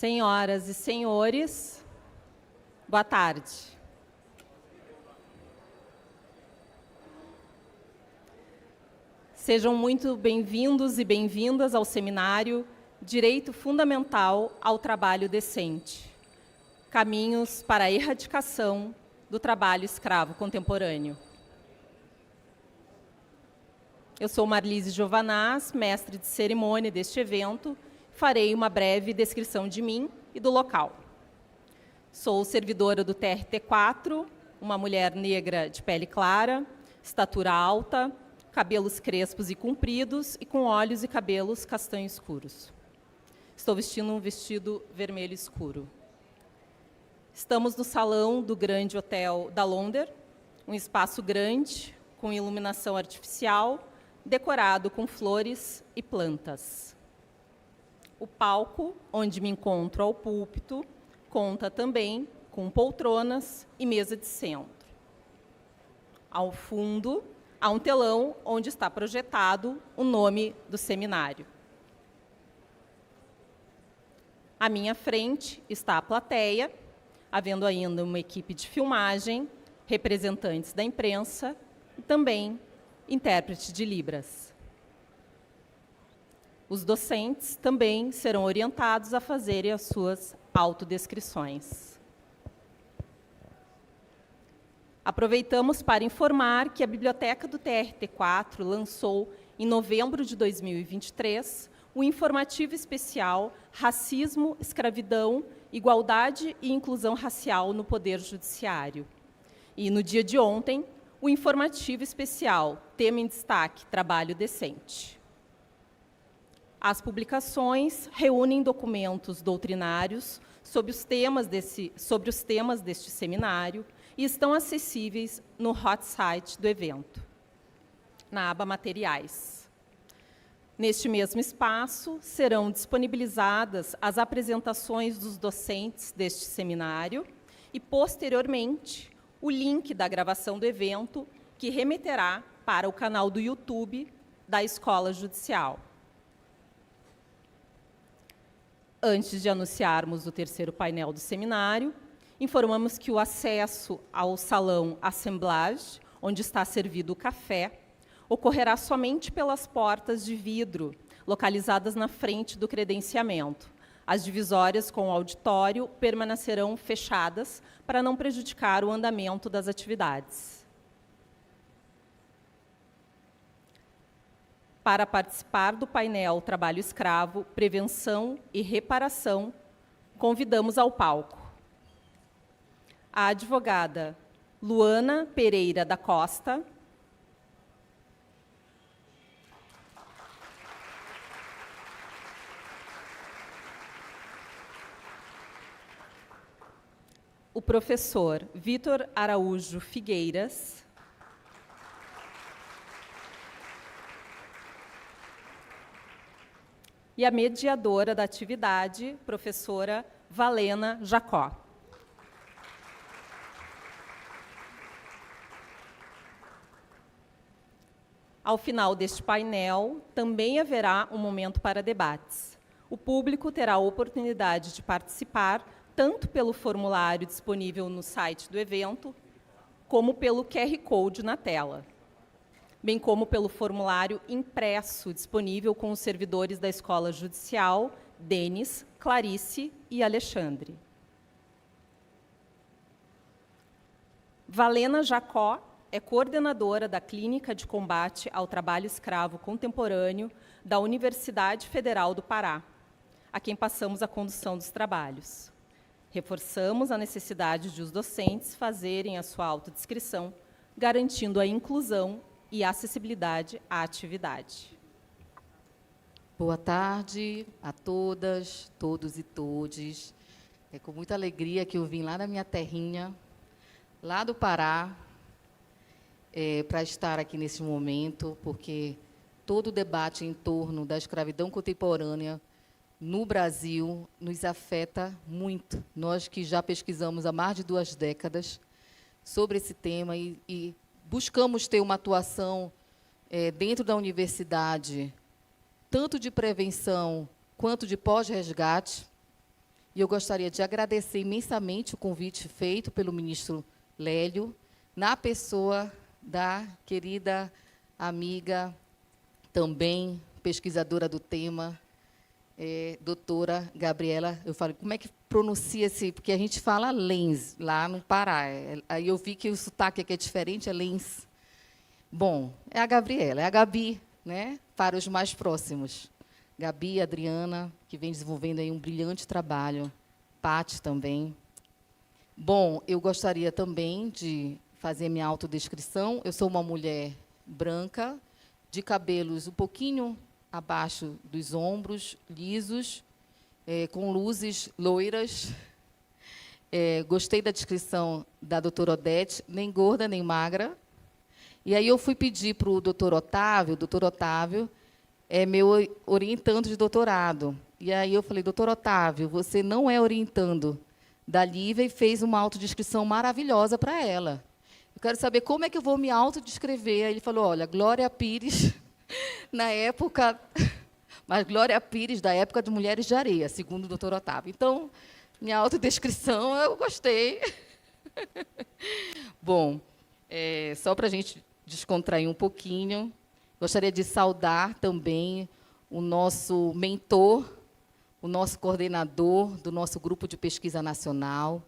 Senhoras e senhores, boa tarde. Sejam muito bem-vindos e bem-vindas ao seminário Direito Fundamental ao Trabalho Decente, Caminhos para a Erradicação do Trabalho Escravo Contemporâneo. Eu sou Marlise Giovanaz, mestre de cerimônia deste evento. Farei uma breve descrição de mim e do local. Sou servidora do TRT4, uma mulher negra de pele clara, estatura alta, cabelos crespos e compridos e com olhos e cabelos castanho escuros. Estou vestindo um vestido vermelho escuro. Estamos no salão do Grande Hotel da Londres, um espaço grande, com iluminação artificial, decorado com flores e plantas. O palco, onde me encontro ao púlpito, conta também com poltronas e mesa de centro. Ao fundo, há um telão onde está projetado o nome do seminário. À minha frente está a plateia, havendo ainda uma equipe de filmagem, representantes da imprensa e também intérprete de Libras. Os docentes também serão orientados a fazerem as suas autodescrições. Aproveitamos para informar que a Biblioteca do TRT4 lançou, em novembro de 2023, o informativo especial Racismo, Escravidão, Igualdade e Inclusão Racial no Poder Judiciário. E, no dia de ontem, o informativo especial Tema em Destaque, Trabalho Decente. As publicações reúnem documentos doutrinários sobre os temas deste seminário e estão acessíveis no hot site do evento, na aba Materiais. Neste mesmo espaço, serão disponibilizadas as apresentações dos docentes deste seminário e, posteriormente, o link da gravação do evento, que remeterá para o canal do YouTube da Escola Judicial. Antes de anunciarmos o terceiro painel do seminário, informamos que o acesso ao salão Assemblage, onde está servido o café, ocorrerá somente pelas portas de vidro, localizadas na frente do credenciamento. As divisórias com o auditório permanecerão fechadas para não prejudicar o andamento das atividades. Para participar do painel Trabalho Escravo, Prevenção e Reparação, convidamos ao palco a advogada Luana Pereira da Costa, o professor Vitor Araújo Figueiras, e a mediadora da atividade, professora Valena Jacó. Ao final deste painel, também haverá um momento para debates. O público terá a oportunidade de participar tanto pelo formulário disponível no site do evento, como pelo QR Code na tela, bem como pelo formulário impresso disponível com os servidores da Escola Judicial, Denis, Clarice e Alexandre. Valena Jacó é coordenadora da Clínica de Combate ao Trabalho Escravo Contemporâneo da Universidade Federal do Pará, a quem passamos a condução dos trabalhos. Reforçamos a necessidade de os docentes fazerem a sua autodescrição, garantindo a inclusão e acessibilidade à atividade. Boa tarde a todas, todos e todes. É com muita alegria que eu vim lá da minha terrinha, lá do Pará, para estar aqui nesse momento, porque todo o debate em torno da escravidão contemporânea no Brasil nos afeta muito. Nós que já pesquisamos há mais de 2 décadas sobre esse tema e buscamos ter uma atuação dentro da universidade, tanto de prevenção quanto de pós-resgate, E eu gostaria de agradecer imensamente o convite feito pelo ministro Lélio, na pessoa da querida amiga, também pesquisadora do tema, doutora Gabriela. Eu falei, como é que pronuncia esse? Porque a gente fala Lens, lá no Pará. Aí eu vi que o sotaque aqui é diferente, é Lens. Bom, é a Gabriela, é a Gabi, né, para os mais próximos. Gabi, Adriana, que vem desenvolvendo aí um brilhante trabalho. Pati também. Bom, eu gostaria também de fazer minha autodescrição. Eu sou uma mulher branca, de cabelos um pouquinho abaixo dos ombros, lisos, com luzes loiras. Gostei da descrição da doutora Odete, nem gorda, nem magra. E aí eu fui pedir para o doutor Otávio é meu orientando de doutorado. E aí eu falei, doutor Otávio, você não é orientando da Lívia e fez uma autodescrição maravilhosa para ela. Eu quero saber como é que eu vou me autodescrever. Aí ele falou, olha, Glória Pires, na época, mas Glória Pires, da época de Mulheres de Areia, segundo o doutor Otávio. Então, minha autodescrição, eu gostei. Bom, só para a gente descontrair um pouquinho, gostaria de saudar também o nosso mentor, o nosso coordenador do nosso grupo de pesquisa nacional,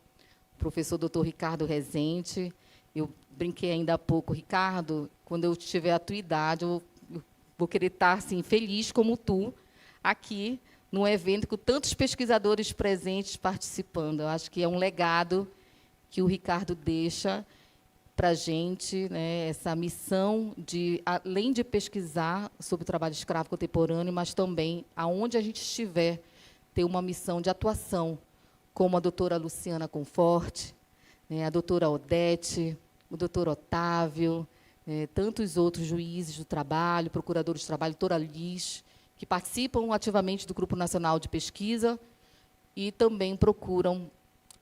o professor Dr. Ricardo Rezende. Eu brinquei ainda há pouco, Ricardo, quando eu tiver a tua idade, eu vou querer estar assim, feliz como tu, aqui, num evento com tantos pesquisadores presentes participando. Eu acho que é um legado que o Ricardo deixa para a gente, né, essa missão de, além de pesquisar sobre o trabalho escravo contemporâneo, mas também, aonde a gente estiver, ter uma missão de atuação, como a doutora Luciana Conforte, né, a doutora Odete, o doutor Otávio, tantos outros juízes do trabalho, procuradores do trabalho, doutora Liz, que participam ativamente do Grupo Nacional de Pesquisa e também procuram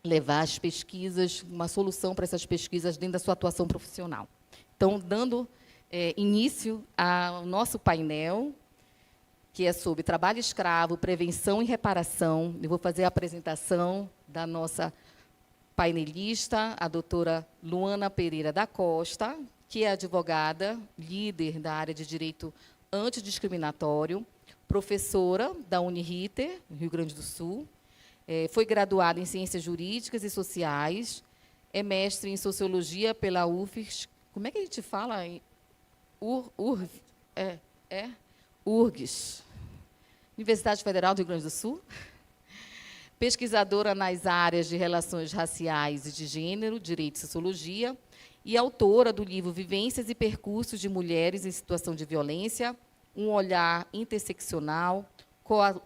levar as pesquisas, uma solução para essas pesquisas dentro da sua atuação profissional. Então, dando início ao nosso painel, que é sobre trabalho escravo, prevenção e reparação. Eu vou fazer a apresentação da nossa painelista, a doutora Luana Pereira da Costa, que é advogada, líder da área de direito antidiscriminatório, professora da Uniriter, Rio Grande do Sul, foi graduada em Ciências Jurídicas e Sociais, é mestre em Sociologia pela UFRGS. Como é que a gente fala? URGS, Universidade Federal do Rio Grande do Sul. Pesquisadora nas áreas de relações raciais e de gênero, direito e sociologia, e autora do livro Vivências e Percursos de Mulheres em Situação de Violência, um olhar interseccional,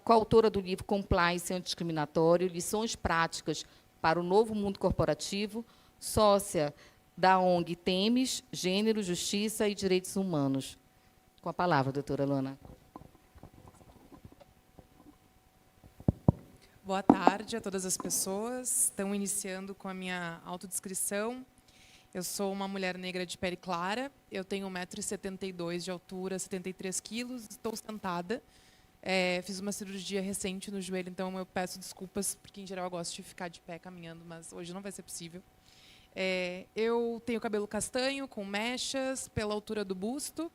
coautora do livro Compliance Antidiscriminatório, Lições Práticas para o Novo Mundo Corporativo, sócia da ONG Temes, Gênero, Justiça e Direitos Humanos. Com a palavra, doutora Luana. Boa tarde a todas as pessoas. Estão iniciando com a minha autodescrição. Eu sou uma mulher negra de pele clara, eu tenho 1,72 m de altura, 73 quilos, estou sentada. Fiz uma cirurgia recente no joelho, então eu peço desculpas, porque, em geral, eu gosto de ficar de pé caminhando, mas hoje não vai ser possível. Eu tenho cabelo castanho, com mechas, pela altura do busto.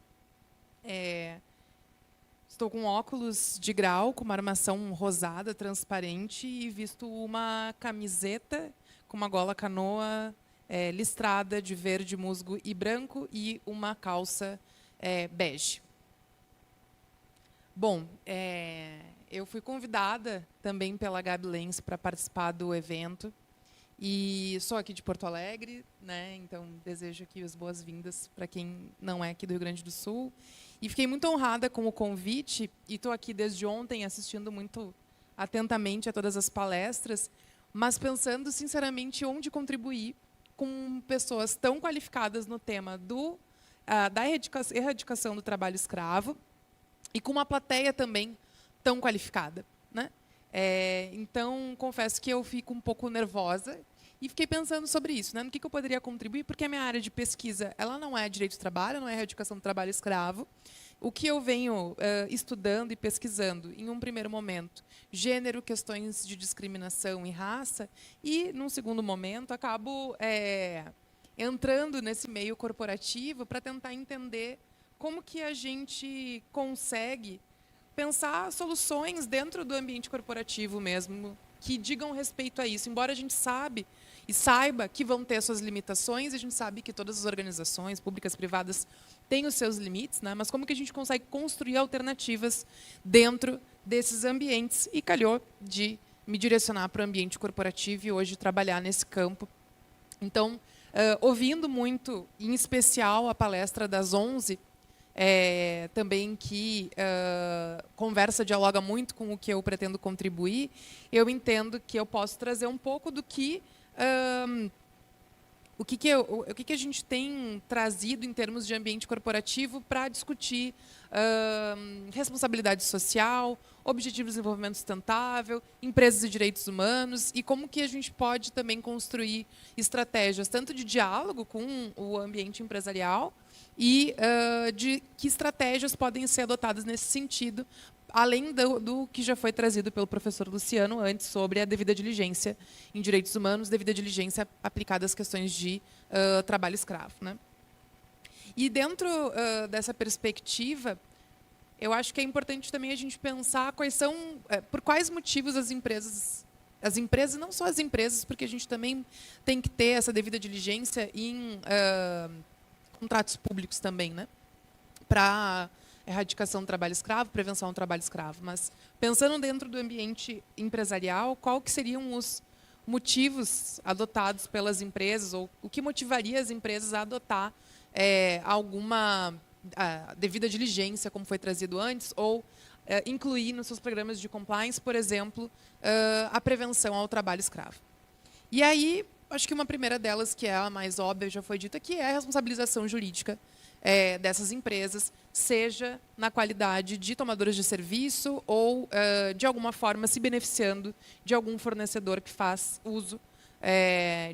Estou com óculos de grau, com uma armação rosada, transparente, e visto uma camiseta com uma gola canoa listrada de verde, musgo e branco, e uma calça bege. Bom, eu fui convidada também pela Gabi Lenz para participar do evento, e sou aqui de Porto Alegre, né? Então desejo aqui as boas-vindas para quem não é aqui do Rio Grande do Sul. E fiquei muito honrada com o convite, e estou aqui desde ontem assistindo muito atentamente a todas as palestras, mas pensando sinceramente onde contribuir com pessoas tão qualificadas no tema da erradicação do trabalho escravo, e com uma plateia também tão qualificada, né? Então, confesso que eu fico um pouco nervosa e fiquei pensando sobre isso, né? No que eu poderia contribuir, porque a minha área de pesquisa ela não é direito do trabalho, não é erradicação do trabalho escravo. o que eu venho estudando e pesquisando, em um primeiro momento, gênero, questões de discriminação e raça, e, num segundo momento, acabo entrando nesse meio corporativo para tentar entender como que a gente consegue pensar soluções dentro do ambiente corporativo mesmo, que digam respeito a isso, embora a gente saiba que vão ter suas limitações, a gente sabe que todas as organizações públicas, privadas, têm os seus limites, né? Mas como que a gente consegue construir alternativas dentro desses ambientes? E calhou de me direcionar para o ambiente corporativo e hoje trabalhar nesse campo. Então, ouvindo muito, em especial, a palestra das 11, também que dialoga muito com o que eu pretendo contribuir, eu entendo que eu posso trazer um pouco do que o que a gente tem trazido em termos de ambiente corporativo para discutir responsabilidade social, objetivos de desenvolvimento sustentável, empresas e direitos humanos, e como que a gente pode também construir estratégias tanto de diálogo com o ambiente empresarial e de que estratégias podem ser adotadas nesse sentido, além do que já foi trazido pelo professor Luciano antes sobre a devida diligência em direitos humanos, devida diligência aplicada às questões de trabalho escravo, né? E dentro dessa perspectiva, eu acho que é importante também a gente pensar por quais motivos as empresas, não só as empresas, porque a gente também tem que ter essa devida diligência em contratos públicos também, né? Para erradicação do trabalho escravo, prevenção do trabalho escravo. Mas, pensando dentro do ambiente empresarial, qual que seriam os motivos adotados pelas empresas, ou o que motivaria as empresas a adotar alguma devida diligência, como foi trazido antes, ou incluir nos seus programas de compliance, por exemplo, a prevenção ao trabalho escravo. E aí, acho que uma primeira delas, que é a mais óbvia, já foi dita, que é a responsabilização jurídica dessas empresas, seja na qualidade de tomadoras de serviço ou, de alguma forma, se beneficiando de algum fornecedor que faz uso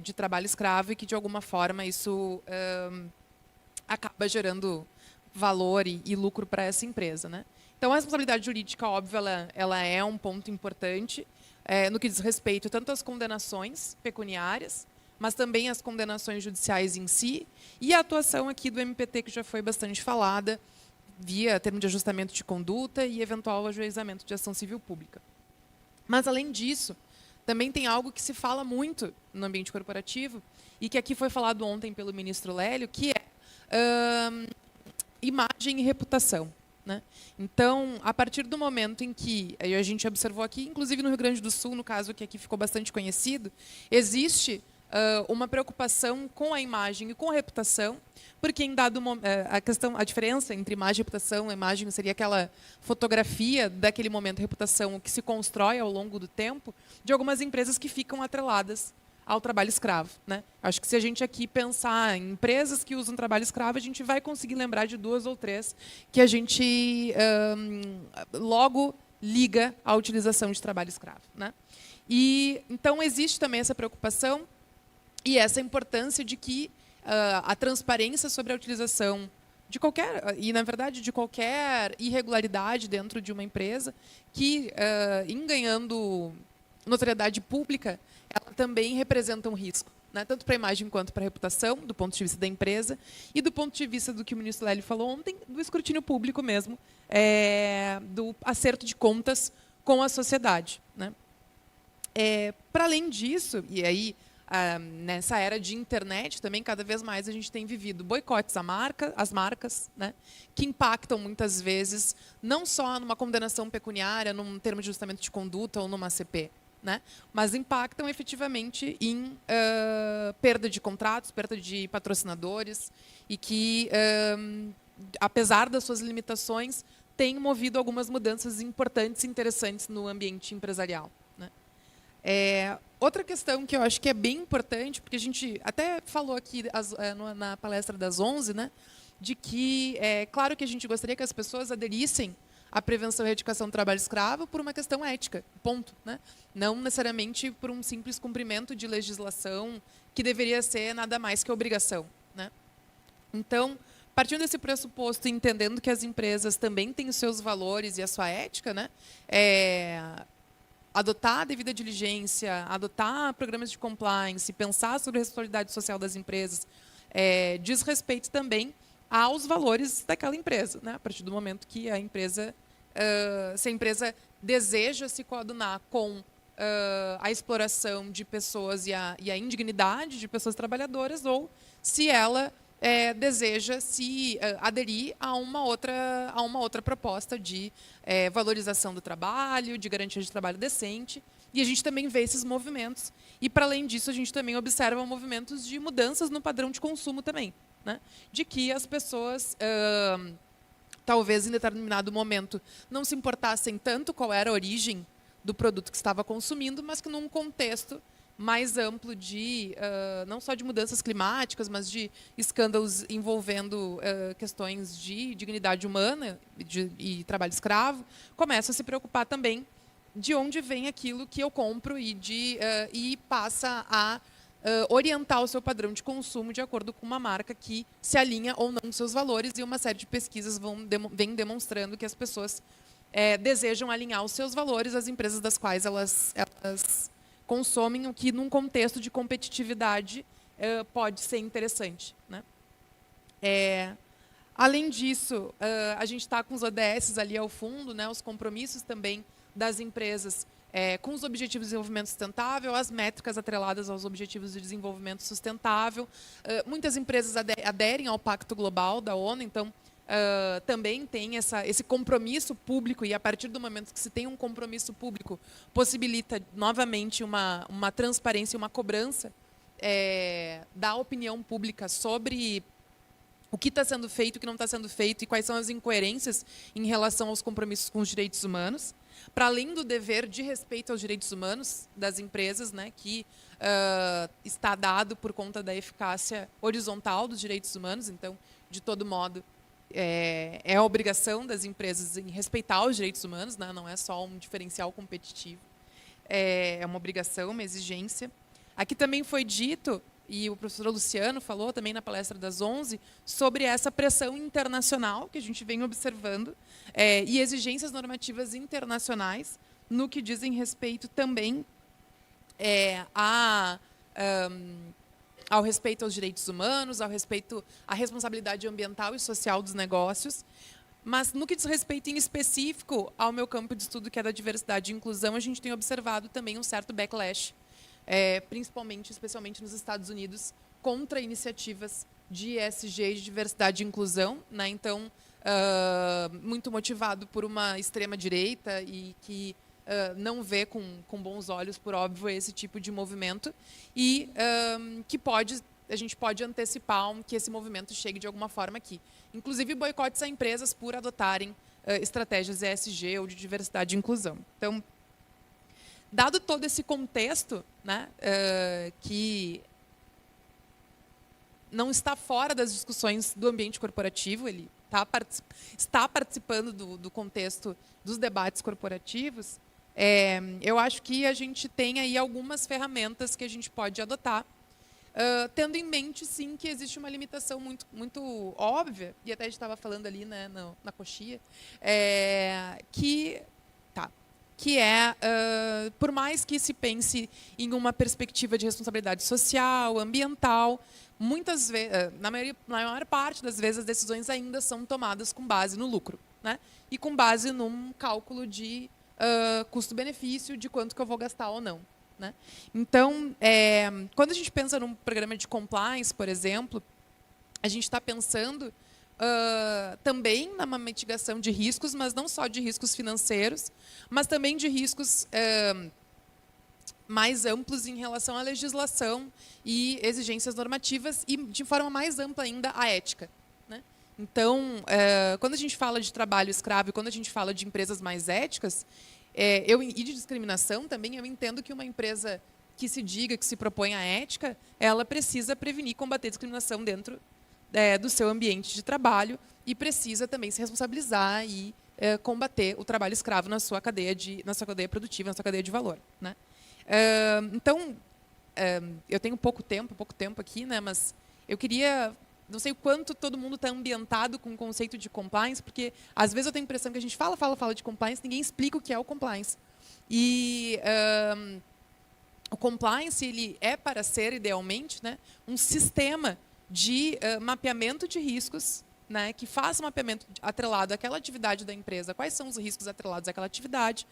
de trabalho escravo e que, de alguma forma, isso acaba gerando valor e lucro para essa empresa, né? Então, a responsabilidade jurídica, óbvio, ela é um ponto importante no que diz respeito tanto às condenações pecuniárias, mas também as condenações judiciais em si, e a atuação aqui do MPT, que já foi bastante falada, via termo de ajustamento de conduta e eventual ajuizamento de ação civil pública. Mas, além disso, também tem algo que se fala muito no ambiente corporativo, e que aqui foi falado ontem pelo ministro Lélio, que é imagem e reputação, né? Então, a partir do momento em que a gente observou aqui, inclusive no Rio Grande do Sul, no caso que aqui ficou bastante conhecido, existe uma preocupação com a imagem e com a reputação, porque em dado a diferença entre imagem e reputação, a imagem seria aquela fotografia daquele momento, a reputação, o que se constrói ao longo do tempo, de algumas empresas que ficam atreladas ao trabalho escravo, né? Acho que se a gente aqui pensar em empresas que usam trabalho escravo, a gente vai conseguir lembrar de 2 ou 3 que a gente logo liga à utilização de trabalho escravo, né? E então existe também essa preocupação e essa importância de que a transparência sobre a utilização de qualquer, e na verdade de qualquer irregularidade dentro de uma empresa, que em ganhando notoriedade pública, ela também representa um risco, né? Tanto para a imagem quanto para a reputação, do ponto de vista da empresa, e do ponto de vista do que o ministro Lélio falou ontem, do escrutínio público mesmo, do acerto de contas com a sociedade, né? Para além disso, e aí nessa era de internet também, cada vez mais a gente tem vivido boicotes às marcas, né, que impactam muitas vezes não só numa condenação pecuniária, num termo de ajustamento de conduta ou numa ACP, né, mas impactam efetivamente em perda de contratos, perda de patrocinadores, e que, apesar das suas limitações, têm movido algumas mudanças importantes e interessantes no ambiente empresarial, né. Outra questão que eu acho que é bem importante, porque a gente até falou aqui na palestra das 11, né, de que é claro que a gente gostaria que as pessoas aderissem à prevenção e erradicação do trabalho escravo por uma questão ética, ponto, né? Não necessariamente por um simples cumprimento de legislação que deveria ser nada mais que obrigação, né? Então, partindo desse pressuposto, entendendo que as empresas também têm os seus valores e a sua ética, né, adotar a devida diligência, adotar programas de compliance, pensar sobre a responsabilidade social das empresas, diz respeito também aos valores daquela empresa, né? A partir do momento que a empresa, se a empresa deseja se coadunar com a exploração de pessoas e a indignidade de pessoas trabalhadoras, ou se ela deseja se aderir a uma outra proposta de valorização do trabalho, de garantia de trabalho decente. E a gente também vê esses movimentos. E, para além disso, a gente também observa movimentos de mudanças no padrão de consumo também, né? De que as pessoas, talvez em determinado momento, não se importassem tanto qual era a origem do produto que estava consumindo, mas que num contexto mais amplo de não só de mudanças climáticas, mas de escândalos envolvendo questões de dignidade humana e trabalho escravo, começa a se preocupar também de onde vem aquilo que eu compro e passa a orientar o seu padrão de consumo de acordo com uma marca que se alinha ou não com seus valores, e uma série de pesquisas vem demonstrando que as pessoas desejam alinhar os seus valores às empresas das quais elas consomem, o que, num contexto de competitividade, pode ser interessante, né? Além disso, a gente está com os ODS ali ao fundo, né, os compromissos também das empresas com os Objetivos de Desenvolvimento Sustentável, as métricas atreladas aos Objetivos de Desenvolvimento Sustentável. Muitas empresas aderem ao Pacto Global da ONU, então também tem esse compromisso público, e a partir do momento que se tem um compromisso público, possibilita novamente uma transparência e uma cobrança da opinião pública sobre o que está sendo feito, o que não está sendo feito e quais são as incoerências em relação aos compromissos com os direitos humanos, para além do dever de respeito aos direitos humanos das empresas, né, que está dado por conta da eficácia horizontal dos direitos humanos. Então, de todo modo, é a obrigação das empresas em respeitar os direitos humanos, né, não é só um diferencial competitivo, é uma obrigação, uma exigência. Aqui também foi dito, e o professor Luciano falou também na palestra das 11, sobre essa pressão internacional que a gente vem observando e exigências normativas internacionais no que dizem respeito também ao respeito aos direitos humanos, ao respeito à responsabilidade ambiental e social dos negócios. Mas, no que diz respeito em específico ao meu campo de estudo, que é da diversidade e inclusão, a gente tem observado também um certo backlash, especialmente nos Estados Unidos, contra iniciativas de ESG, de diversidade e inclusão, né? Então, muito motivado por uma extrema-direita e que não vê com bons olhos, por óbvio, esse tipo de movimento, e que a gente pode antecipar que esse movimento chegue de alguma forma aqui. Inclusive, boicotes a empresas por adotarem estratégias ESG ou de diversidade e inclusão. Então, dado todo esse contexto, né, que não está fora das discussões do ambiente corporativo, ele está participando do contexto dos debates corporativos, eu acho que a gente tem aí algumas ferramentas que a gente pode adotar, tendo em mente, sim, que existe uma limitação muito, muito óbvia, e até a gente estava falando ali, né, na coxia, que por mais que se pense em uma perspectiva de responsabilidade social, ambiental, muitas vezes, na maior parte das vezes, as decisões ainda são tomadas com base no lucro, né? E com base num cálculo de custo-benefício, de quanto que eu vou gastar ou não, né? Então, quando a gente pensa num programa de compliance, por exemplo, a gente está pensando também numa mitigação de riscos, mas não só de riscos financeiros, mas também de riscos mais amplos em relação à legislação e exigências normativas e, de forma mais ampla ainda, a ética, né? Então, quando a gente fala de trabalho escravo e quando a gente fala de empresas mais éticas e de discriminação também, eu entendo que uma empresa que se diga, que se propõe à ética, ela precisa prevenir e combater discriminação dentro do seu ambiente de trabalho e precisa também se responsabilizar e combater o trabalho escravo na sua cadeia produtiva, na sua cadeia de valor, né? Então, eu tenho pouco tempo aqui, né, mas eu queria não sei o quanto todo mundo está ambientado com o conceito de compliance, porque às vezes eu tenho a impressão que a gente fala de compliance, ninguém explica o que é o compliance. E o compliance ele é para ser, idealmente, né, um sistema de mapeamento de riscos, né, que faça um mapeamento atrelado àquela atividade da empresa, quais são os riscos atrelados àquela atividade,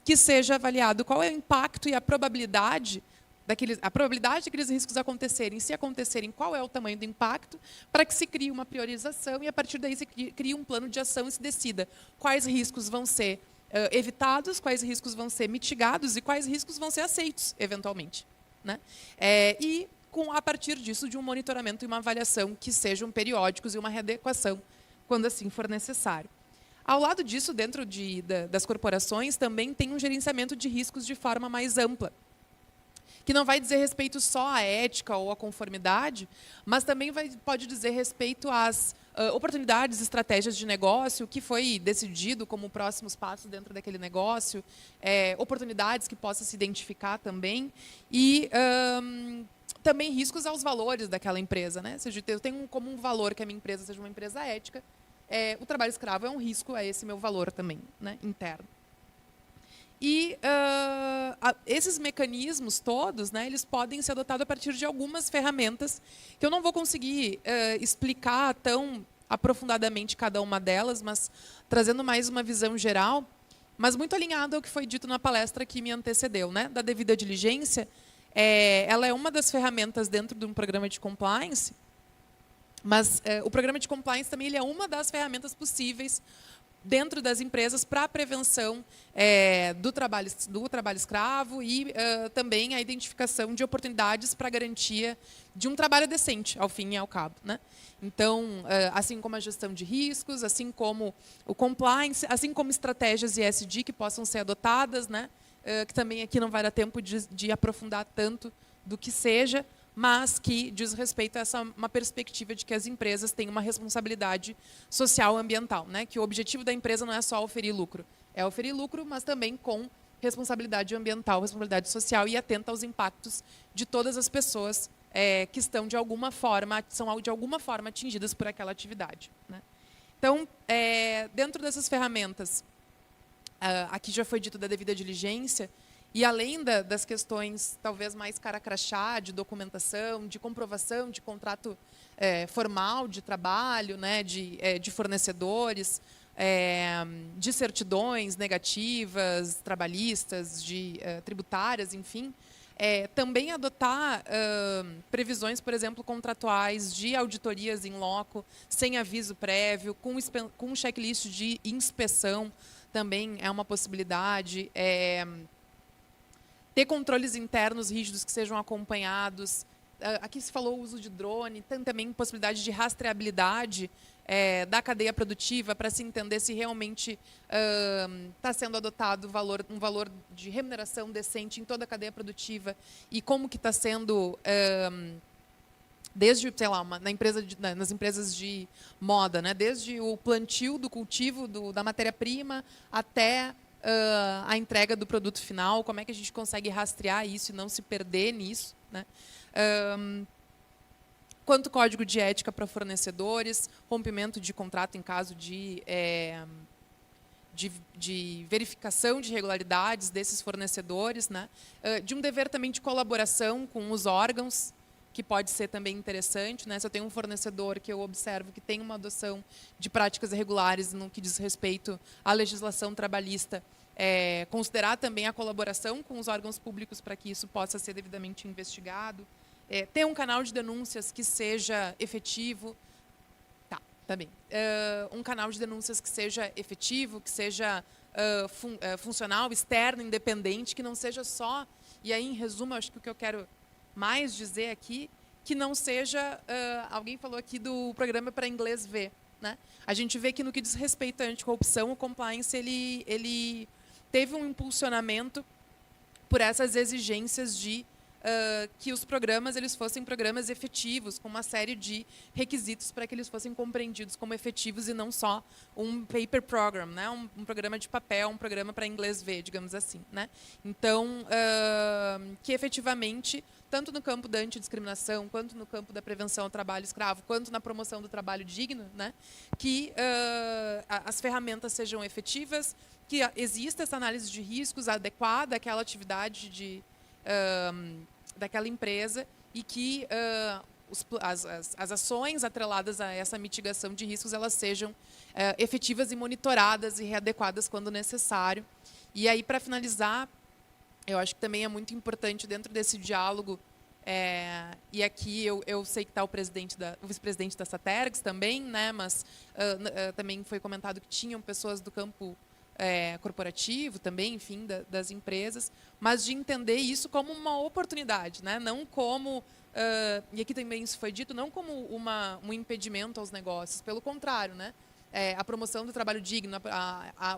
que seja avaliado qual é o impacto e a probabilidade daqueles riscos acontecerem, se acontecerem, qual é o tamanho do impacto, para que se crie uma priorização e, a partir daí, se crie um plano de ação e se decida quais riscos vão ser evitados, quais riscos vão ser mitigados e quais riscos vão ser aceitos, eventualmente, né? A partir disso, de um monitoramento e uma avaliação que sejam periódicos e uma readequação, quando assim for necessário. Ao lado disso, dentro das corporações, também tem um gerenciamento de riscos de forma mais ampla, que não vai dizer respeito só à ética ou à conformidade, mas também pode dizer respeito às oportunidades, estratégias de negócio, o que foi decidido como próximos passos dentro daquele negócio, oportunidades que possa se identificar também, e também riscos aos valores daquela empresa, né? Ou seja, eu tenho como um valor que a minha empresa seja uma empresa ética, o trabalho escravo é um risco a esse meu valor também, né, interno. E esses mecanismos todos, né, eles podem ser adotados a partir de algumas ferramentas que eu não vou conseguir explicar tão aprofundadamente cada uma delas, mas trazendo mais uma visão geral, mas muito alinhado ao que foi dito na palestra que me antecedeu, né, da devida diligência. Ela é uma das ferramentas dentro de um programa de compliance, mas o programa de compliance também ele é uma das ferramentas possíveis dentro das empresas para a prevenção do trabalho escravo e também a identificação de oportunidades para a garantia de um trabalho decente, ao fim e ao cabo, né? Então, assim como a gestão de riscos, assim como o compliance, assim como estratégias ESG que possam ser adotadas, né? Que também aqui não vai dar tempo de aprofundar tanto do que seja, mas que diz respeito a uma perspectiva de que as empresas têm uma responsabilidade social e ambiental, né? Que o objetivo da empresa não é só oferir lucro, é oferir lucro, mas também com responsabilidade ambiental, responsabilidade social e atenta aos impactos de todas as pessoas que estão de alguma forma atingidas por aquela atividade, né? Então, dentro dessas ferramentas, aqui já foi dito da devida diligência. E além das questões, talvez, mais cara crachá, de documentação, de comprovação de contrato formal de trabalho, né, de fornecedores, de certidões negativas, trabalhistas, tributárias, enfim, também adotar previsões, por exemplo, contratuais de auditorias in loco, sem aviso prévio, com checklist de inspeção, também é uma possibilidade. Ter controles internos rígidos que sejam acompanhados. Aqui se falou o uso de drone, tem também possibilidade de rastreabilidade da cadeia produtiva para se entender se realmente está sendo adotado um valor de remuneração decente em toda a cadeia produtiva e como que está sendo, desde, sei lá, nas empresas de moda, né, desde o plantio do cultivo da matéria-prima até a entrega do produto final, como é que a gente consegue rastrear isso e não se perder nisso, né? Quanto código de ética para fornecedores, rompimento de contrato em caso de verificação de irregularidades desses fornecedores, né? De um dever também de colaboração com os órgãos, que pode ser também interessante, né? Se eu tenho um fornecedor que eu observo que tem uma adoção de práticas irregulares no que diz respeito à legislação trabalhista, considerar também a colaboração com os órgãos públicos para que isso possa ser devidamente investigado, ter um canal de denúncias que seja efetivo, também, um canal de denúncias que seja efetivo, que seja funcional, externo, independente, que não seja só, e aí em resumo, acho que o que eu quero mais dizer aqui, que não seja, alguém falou aqui do programa para inglês ver, né? A gente vê que no que diz respeito à anticorrupção, o compliance ele teve um impulsionamento por essas exigências de que os programas eles fossem programas efetivos, com uma série de requisitos para que eles fossem compreendidos como efetivos e não só um paper program, né? Um programa de papel, um programa para inglês ver, digamos assim, né? Então, que efetivamente, tanto no campo da antidiscriminação, quanto no campo da prevenção ao trabalho escravo, quanto na promoção do trabalho digno, né? Que as ferramentas sejam efetivas, que exista essa análise de riscos adequada àquela atividade daquela empresa e que as ações atreladas a essa mitigação de riscos elas sejam efetivas e monitoradas e readequadas quando necessário. E aí, para finalizar, eu acho que também é muito importante dentro desse diálogo, e aqui eu sei que está o vice-presidente da Satergs também, né, mas também foi comentado que tinham pessoas do campo corporativo também, enfim, das empresas, mas de entender isso como uma oportunidade, né? Não como, e aqui também isso foi dito, não como um impedimento aos negócios, pelo contrário, né? A promoção do trabalho digno,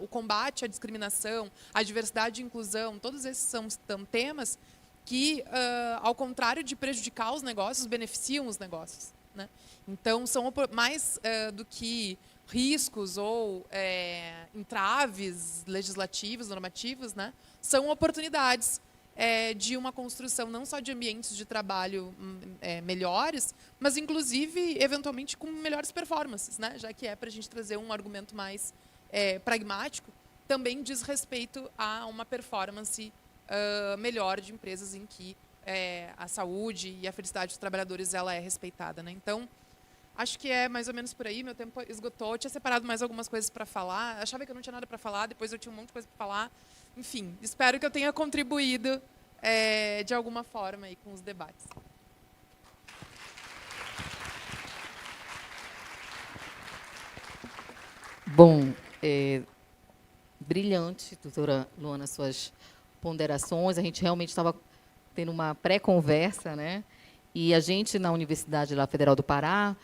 o combate à discriminação, a diversidade e inclusão, todos esses são temas que, ao contrário de prejudicar os negócios, beneficiam os negócios, né? Então, são mais do que riscos ou entraves legislativos, normativos, né? São oportunidades de uma construção não só de ambientes de trabalho melhores, mas, inclusive, eventualmente, com melhores performances, né? Já que para a gente trazer um argumento mais pragmático, também diz respeito a uma performance melhor de empresas em que a saúde e a felicidade dos trabalhadores ela é respeitada, né? Então, acho que é mais ou menos por aí. Meu tempo esgotou. Eu tinha separado mais algumas coisas para falar. Achava que eu não tinha nada para falar. Depois eu tinha um monte de coisa para falar. Enfim, espero que eu tenha contribuído de alguma forma aí com os debates. Bom, brilhante, doutora Luana, suas ponderações. A gente realmente estava tendo uma pré-conversa, né? E a gente, na Universidade Federal do Pará,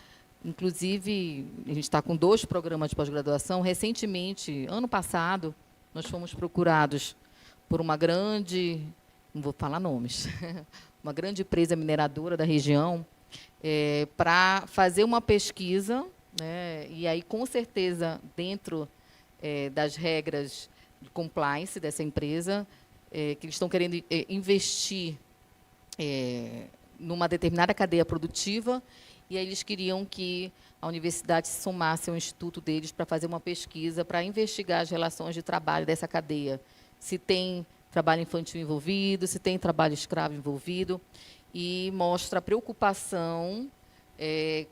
inclusive, a gente está com 2 programas de pós-graduação. Recentemente, ano passado, nós fomos procurados por uma grande, não vou falar nomes, uma grande empresa mineradora da região, para fazer uma pesquisa, né, e aí, com certeza, dentro das regras de compliance dessa empresa, que eles estão querendo investir numa determinada cadeia produtiva, e aí eles queriam que a universidade se somasse ao instituto deles para fazer uma pesquisa para investigar as relações de trabalho dessa cadeia. Se tem trabalho infantil envolvido, se tem trabalho escravo envolvido, e mostra a preocupação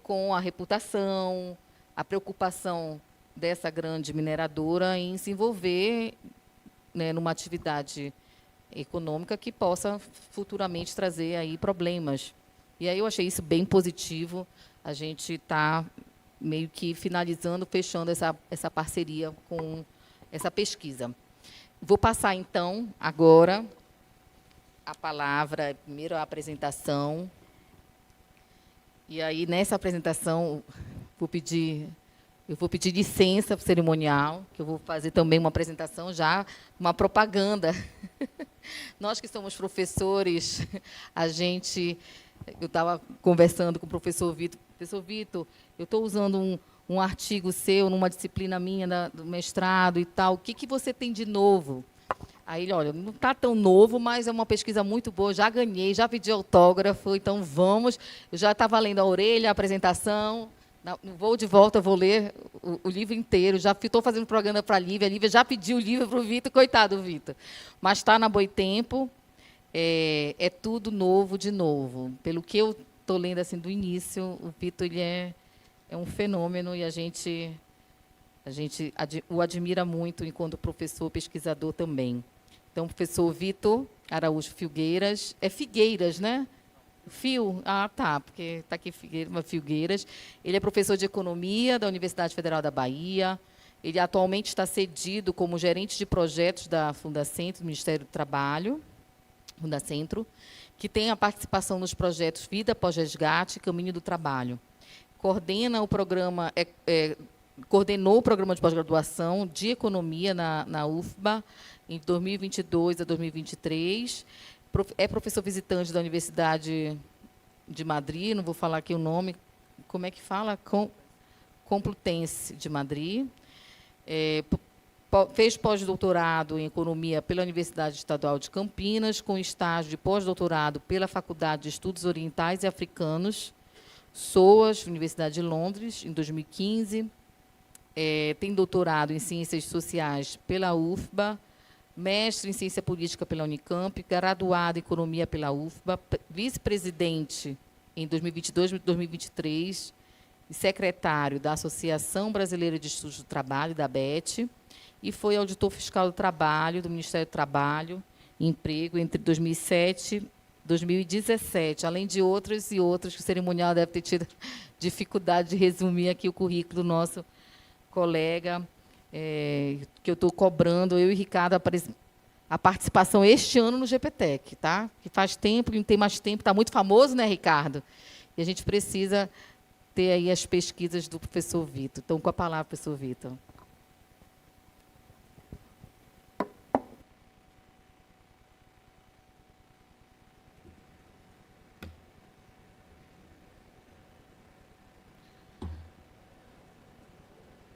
com a reputação, a preocupação dessa grande mineradora em se envolver, né, numa atividade econômica que possa futuramente trazer aí problemas. E aí eu achei isso bem positivo. A gente está meio que finalizando, fechando essa parceria com essa pesquisa. Vou passar, então, agora a palavra, primeiro a apresentação. E aí, nessa apresentação, eu vou pedir licença para o cerimonial, que eu vou fazer também uma apresentação já, uma propaganda. Nós que somos professores, eu estava conversando com o professor Vitor. Professor Vitor, eu estou usando um artigo seu numa disciplina minha do mestrado e tal. O que você tem de novo? Aí ele, olha, não está tão novo, mas é uma pesquisa muito boa. Já ganhei, já pedi autógrafo, então vamos. Eu já estava lendo a orelha, a apresentação. No voo de volta, eu vou ler o livro inteiro. Já estou fazendo propaganda para a Lívia. A Lívia já pediu o livro para o Vitor. Coitado do Vitor. Mas está na Boitempo. É tudo novo de novo. Pelo que eu estou lendo assim, do início, o Vitor ele é um fenômeno e a gente o admira muito enquanto professor, pesquisador também. Então, o professor Vitor Araújo Filgueiras. É Figueiras, né? Tá, porque está aqui Filgueiras. Ele é professor de Economia da Universidade Federal da Bahia. Ele atualmente está cedido como gerente de projetos da Fundacentro, do Ministério do Trabalho, Fundacentro, que tem a participação nos projetos Vida Pós-Resgate e Caminho do Trabalho. Coordenou o programa de pós-graduação de Economia na UFBA, em 2022 a 2023, é professor visitante da Universidade de Madrid, não vou falar aqui o nome, como é que fala? Complutense de Madrid. Fez pós-doutorado em Economia pela Universidade Estadual de Campinas, com estágio de pós-doutorado pela Faculdade de Estudos Orientais e Africanos, SOAS, Universidade de Londres, em 2015. Tem doutorado em Ciências Sociais pela UFBA, mestre em Ciência Política pela Unicamp, graduado em Economia pela UFBA, vice-presidente em 2022 e 2023, e secretário da Associação Brasileira de Estudos do Trabalho, da ABET, e foi auditor fiscal do Trabalho, do Ministério do Trabalho e Emprego, entre 2007 e 2017, além de outras e outras, que o cerimonial deve ter tido dificuldade de resumir aqui o currículo do nosso colega, que eu estou cobrando, eu e Ricardo, a participação este ano no GPTEC, tá? Que faz tempo, que não tem mais tempo, está muito famoso, né, Ricardo? E a gente precisa ter aí as pesquisas do professor Vitor. Então, com a palavra, professor Vitor.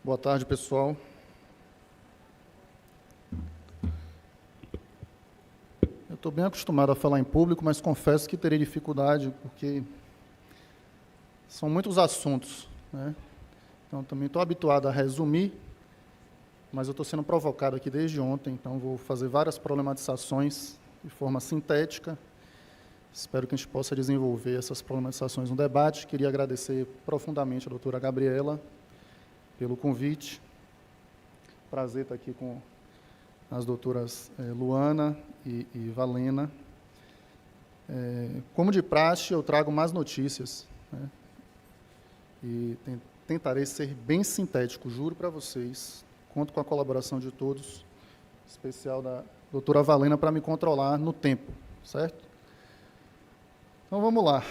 Boa tarde, pessoal. Eu estou bem acostumado a falar em público, mas confesso que terei dificuldade, porque são muitos assuntos, né? Então, também estou habituado a resumir, mas eu estou sendo provocado aqui desde ontem, então vou fazer várias problematizações de forma sintética. Espero que a gente possa desenvolver essas problematizações no debate. Queria agradecer profundamente a doutora Gabriela pelo convite. Prazer estar aqui com as doutoras Luana e Valena. Como de praxe, eu trago mais notícias, né? E tentarei ser bem sintético, juro para vocês. Conto com a colaboração de todos, em especial da doutora Valena, para me controlar no tempo, certo? Então, vamos lá.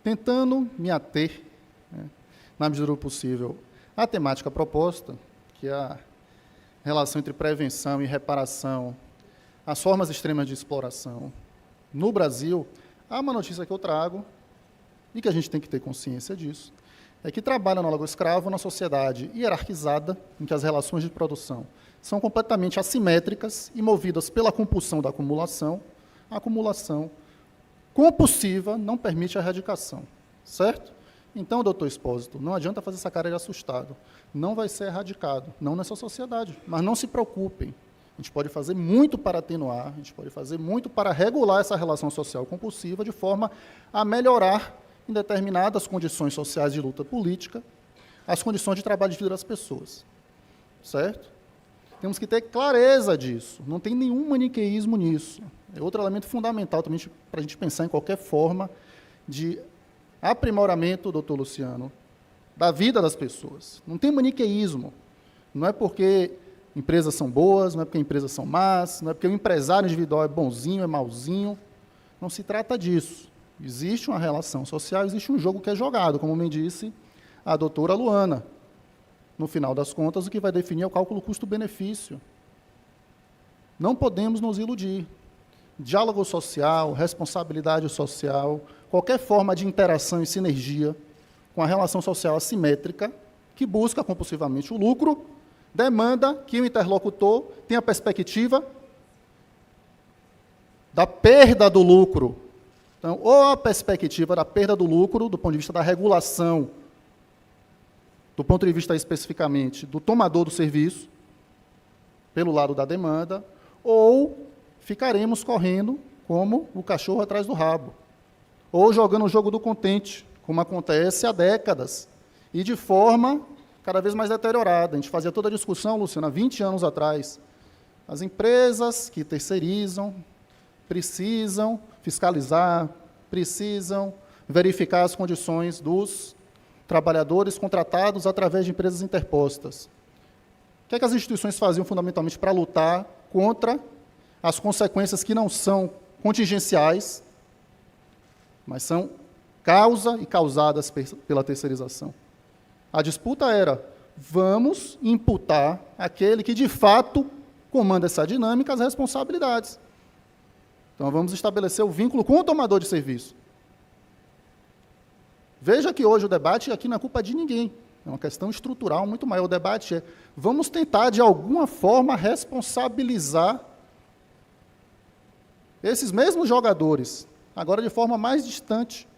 Tentando me ater, né, na medida do possível, à temática proposta, que é a relação entre prevenção e reparação, as formas extremas de exploração no Brasil, há uma notícia que eu trago, e que a gente tem que ter consciência disso, é que trabalha no análogo escravo na sociedade hierarquizada, em que as relações de produção são completamente assimétricas e movidas pela compulsão da acumulação. A acumulação compulsiva não permite a erradicação, certo? Então, doutor Expósito, não adianta fazer essa cara de assustado. Não vai ser erradicado, não nessa sociedade. Mas não se preocupem. A gente pode fazer muito para atenuar, a gente pode fazer muito para regular essa relação social compulsiva de forma a melhorar, em determinadas condições sociais de luta política, as condições de trabalho de vida das pessoas, certo? Temos que ter clareza disso, não tem nenhum maniqueísmo nisso. É outro elemento fundamental também para a gente pensar em qualquer forma de aprimoramento, doutor Luciano, da vida das pessoas. Não tem maniqueísmo. Não é porque empresas são boas, não é porque empresas são más, não é porque o empresário individual é bonzinho, é mauzinho. Não se trata disso. Existe uma relação social, existe um jogo que é jogado, como me disse a doutora Luana. No final das contas, o que vai definir é o cálculo custo-benefício. Não podemos nos iludir. Diálogo social, responsabilidade social, qualquer forma de interação e sinergia com a relação social assimétrica, que busca compulsivamente o lucro, demanda que o interlocutor tenha a perspectiva da perda do lucro. Então, ou a perspectiva da perda do lucro, do ponto de vista da regulação, do ponto de vista especificamente do tomador do serviço, pelo lado da demanda, ou ficaremos correndo como o cachorro atrás do rabo, ou jogando o jogo do contente, como acontece há décadas, e de forma cada vez mais deteriorada. A gente fazia toda a discussão, Luciana, há 20 anos atrás. As empresas que terceirizam precisam fiscalizar, precisam verificar as condições dos trabalhadores contratados através de empresas interpostas. O que é que as instituições faziam fundamentalmente para lutar contra as consequências que não são contingenciais, mas são causa e causadas pela terceirização? A disputa era, vamos imputar aquele que, de fato, comanda essa dinâmica, as responsabilidades. Então, vamos estabelecer o vínculo com o tomador de serviço. Veja que hoje o debate aqui não é culpa de ninguém. É uma questão estrutural muito maior. O debate é, vamos tentar, de alguma forma, responsabilizar esses mesmos jogadores, agora de forma mais distante,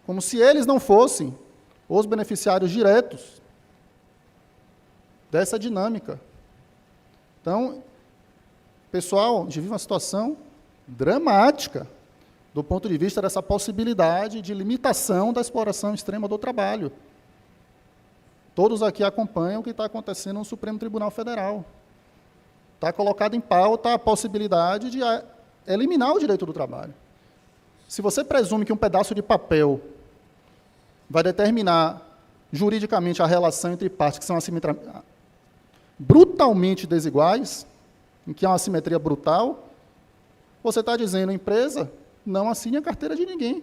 como se eles não fossem os beneficiários diretos dessa dinâmica. Então, pessoal, a gente vive uma situação dramática do ponto de vista dessa possibilidade de limitação da exploração extrema do trabalho. Todos aqui acompanham o que está acontecendo no Supremo Tribunal Federal. Está colocado em pauta a possibilidade de eliminar o direito do trabalho. Se você presume que um pedaço de papel vai determinar juridicamente a relação entre partes que são brutalmente desiguais, em que há uma assimetria brutal, você está dizendo, empresa, não assine a carteira de ninguém.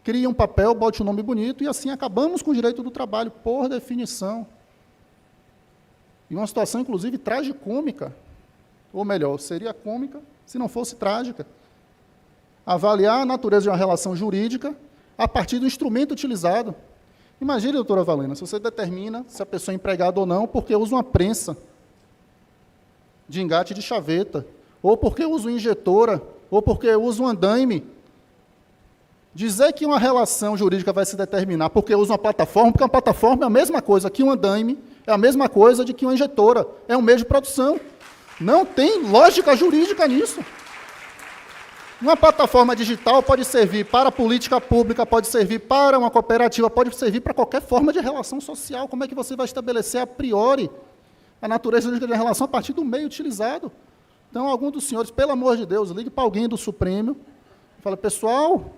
Crie um papel, bote um nome bonito, e assim acabamos com o direito do trabalho, por definição. E uma situação, inclusive, tragicômica, ou melhor, seria cômica se não fosse trágica. Avaliar a natureza de uma relação jurídica a partir do instrumento utilizado. Imagine, doutora Valena, se você determina se a pessoa é empregada ou não porque usa uma prensa de engate de chaveta, ou porque usa uma injetora, ou porque usa um andaime. Dizer que uma relação jurídica vai se determinar porque usa uma plataforma, porque uma plataforma é a mesma coisa que um andaime, é a mesma coisa de que uma injetora, é um meio de produção. Não tem lógica jurídica nisso. Uma plataforma digital pode servir para a política pública, pode servir para uma cooperativa, pode servir para qualquer forma de relação social. Como é que você vai estabelecer a priori a natureza jurídica da relação a partir do meio utilizado? Então, algum dos senhores, pelo amor de Deus, ligue para alguém do Supremo e fala, pessoal,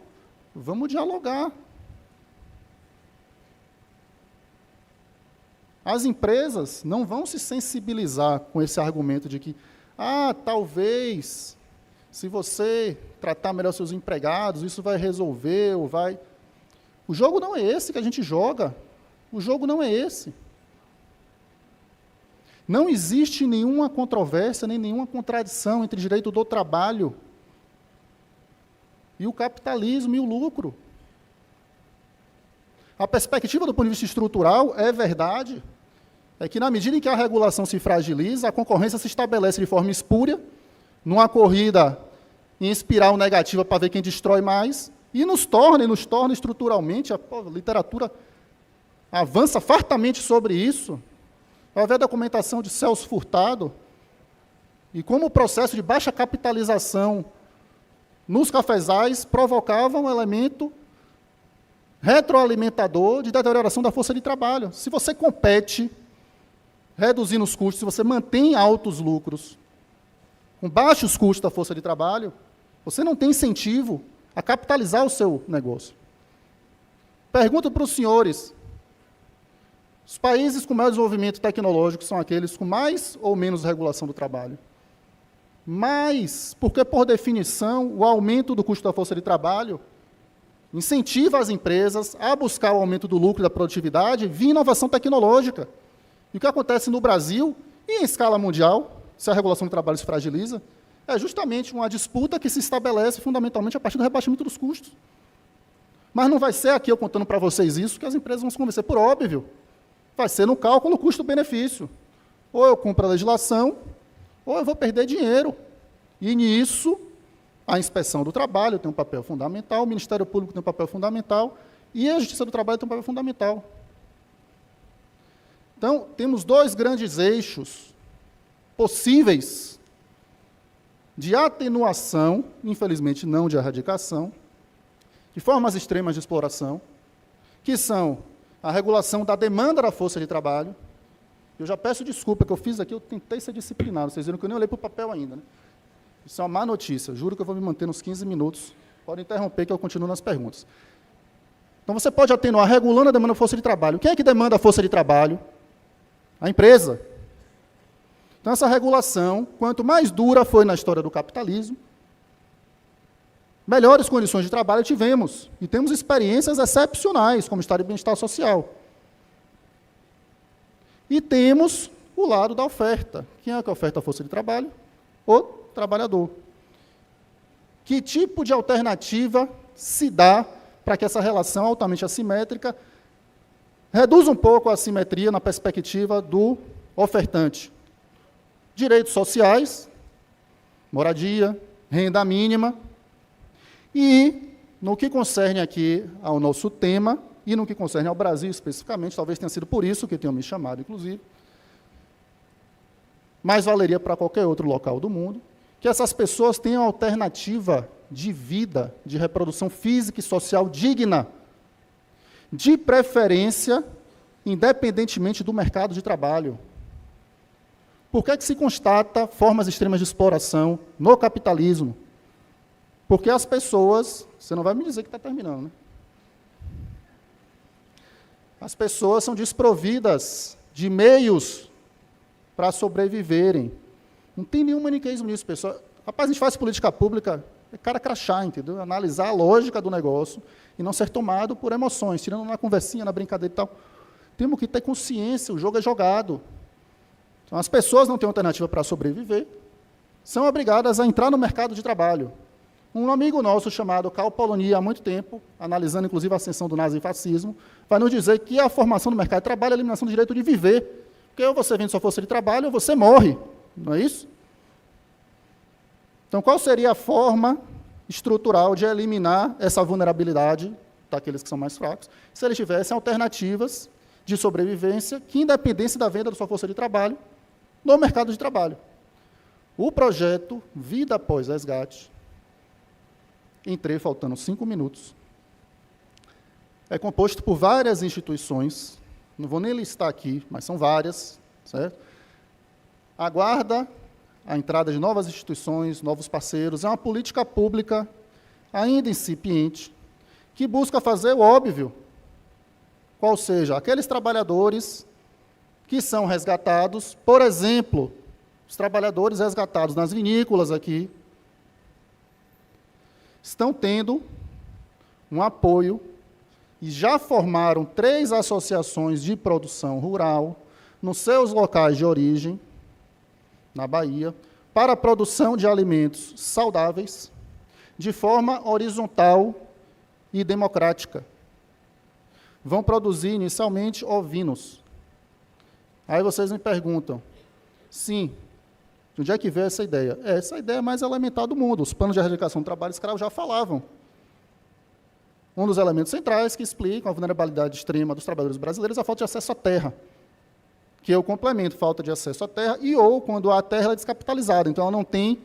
vamos dialogar. As empresas não vão se sensibilizar com esse argumento de que, talvez, se você tratar melhor seus empregados, isso vai resolver, ou vai... O jogo não é esse que a gente joga. O jogo não é esse. Não existe nenhuma controvérsia, nem nenhuma contradição entre o direito do trabalho e o capitalismo e o lucro. A perspectiva do ponto de vista estrutural é verdade, é que na medida em que a regulação se fragiliza, a concorrência se estabelece de forma espúria, numa corrida em espiral negativa para ver quem destrói mais, e nos torna estruturalmente, a literatura avança fartamente sobre isso. Vai ver a documentação de Celso Furtado, e como o processo de baixa capitalização nos cafezais provocava um elemento retroalimentador de deterioração da força de trabalho. Se você compete, reduzindo os custos, se você mantém altos lucros, com baixos custos da força de trabalho, você não tem incentivo a capitalizar o seu negócio. Pergunto para os senhores, os países com maior desenvolvimento tecnológico são aqueles com mais ou menos regulação do trabalho? Mas, porque, por definição, o aumento do custo da força de trabalho incentiva as empresas a buscar o aumento do lucro e da produtividade via inovação tecnológica. E o que acontece no Brasil, e em escala mundial, se a regulação do trabalho se fragiliza, é justamente uma disputa que se estabelece fundamentalmente a partir do rebaixamento dos custos. Mas não vai ser aqui, eu contando para vocês isso, que as empresas vão se convencer, por óbvio. Vai ser no cálculo custo-benefício. Ou eu cumpro a legislação, ou eu vou perder dinheiro. E nisso, a inspeção do trabalho tem um papel fundamental, o Ministério Público tem um papel fundamental, e a Justiça do Trabalho tem um papel fundamental. Então, temos dois grandes eixos possíveis de atenuação, infelizmente não de erradicação, de formas extremas de exploração, que são a regulação da demanda da força de trabalho. Eu já peço desculpa, que eu fiz aqui, eu tentei ser disciplinado, vocês viram que eu nem olhei para o papel ainda, né? Isso é uma má notícia, juro que eu vou me manter nos 15 minutos, pode interromper que eu continuo nas perguntas. Então, você pode atenuar regulando a demanda da força de trabalho. Quem é que demanda a força de trabalho? A empresa. Então, essa regulação, quanto mais dura foi na história do capitalismo, melhores condições de trabalho tivemos. E temos experiências excepcionais, como estado de bem-estar social. E temos o lado da oferta. Quem é que oferta a força de trabalho? O trabalhador. Que tipo de alternativa se dá para que essa relação altamente assimétrica reduza um pouco a assimetria na perspectiva do ofertante? Direitos sociais, moradia, renda mínima, e, no que concerne aqui ao nosso tema, e no que concerne ao Brasil especificamente, talvez tenha sido por isso que tenham me chamado, inclusive, mas valeria para qualquer outro local do mundo, que essas pessoas tenham alternativa de vida, de reprodução física e social digna, de preferência, independentemente do mercado de trabalho. Por que é que se constata formas extremas de exploração no capitalismo? Porque as pessoas, você não vai me dizer que está terminando, né? As pessoas são desprovidas de meios para sobreviverem. Não tem nenhum maniqueísmo nisso, pessoal. Rapaz, a gente faz política pública, é cara crachá, entendeu? Analisar a lógica do negócio e não ser tomado por emoções, tirando na conversinha, na brincadeira e tal. Temos que ter consciência, o jogo é jogado. Então, as pessoas não têm alternativa para sobreviver, são obrigadas a entrar no mercado de trabalho. Um amigo nosso, chamado Karl Polanyi, há muito tempo, analisando inclusive a ascensão do nazifascismo, vai nos dizer que a formação do mercado de trabalho é a eliminação do direito de viver. Porque ou você vende sua força de trabalho, ou você morre. Não é isso? Então, qual seria a forma estrutural de eliminar essa vulnerabilidade daqueles que são mais fracos, se eles tivessem alternativas de sobrevivência que independessem da venda da sua força de trabalho no mercado de trabalho? O projeto Vida Após Resgate, entrei faltando 5 minutos, é composto por várias instituições, não vou nem listar aqui, mas são várias, certo? Aguarda a entrada de novas instituições, novos parceiros, é uma política pública ainda incipiente, que busca fazer o óbvio, qual seja, aqueles trabalhadores que são resgatados, por exemplo, os trabalhadores resgatados nas vinícolas aqui, estão tendo um apoio e já formaram 3 associações de produção rural nos seus locais de origem, na Bahia, para a produção de alimentos saudáveis, de forma horizontal e democrática. Vão produzir inicialmente ovinos. Aí vocês me perguntam, sim, de onde é que veio essa ideia? Essa ideia é mais elementar do mundo. Os planos de erradicação do trabalho escravo já falavam. Um dos elementos centrais que explicam a vulnerabilidade extrema dos trabalhadores brasileiros é a falta de acesso à terra, que eu complemento falta de acesso à terra e ou quando a terra é descapitalizada, então ela não tem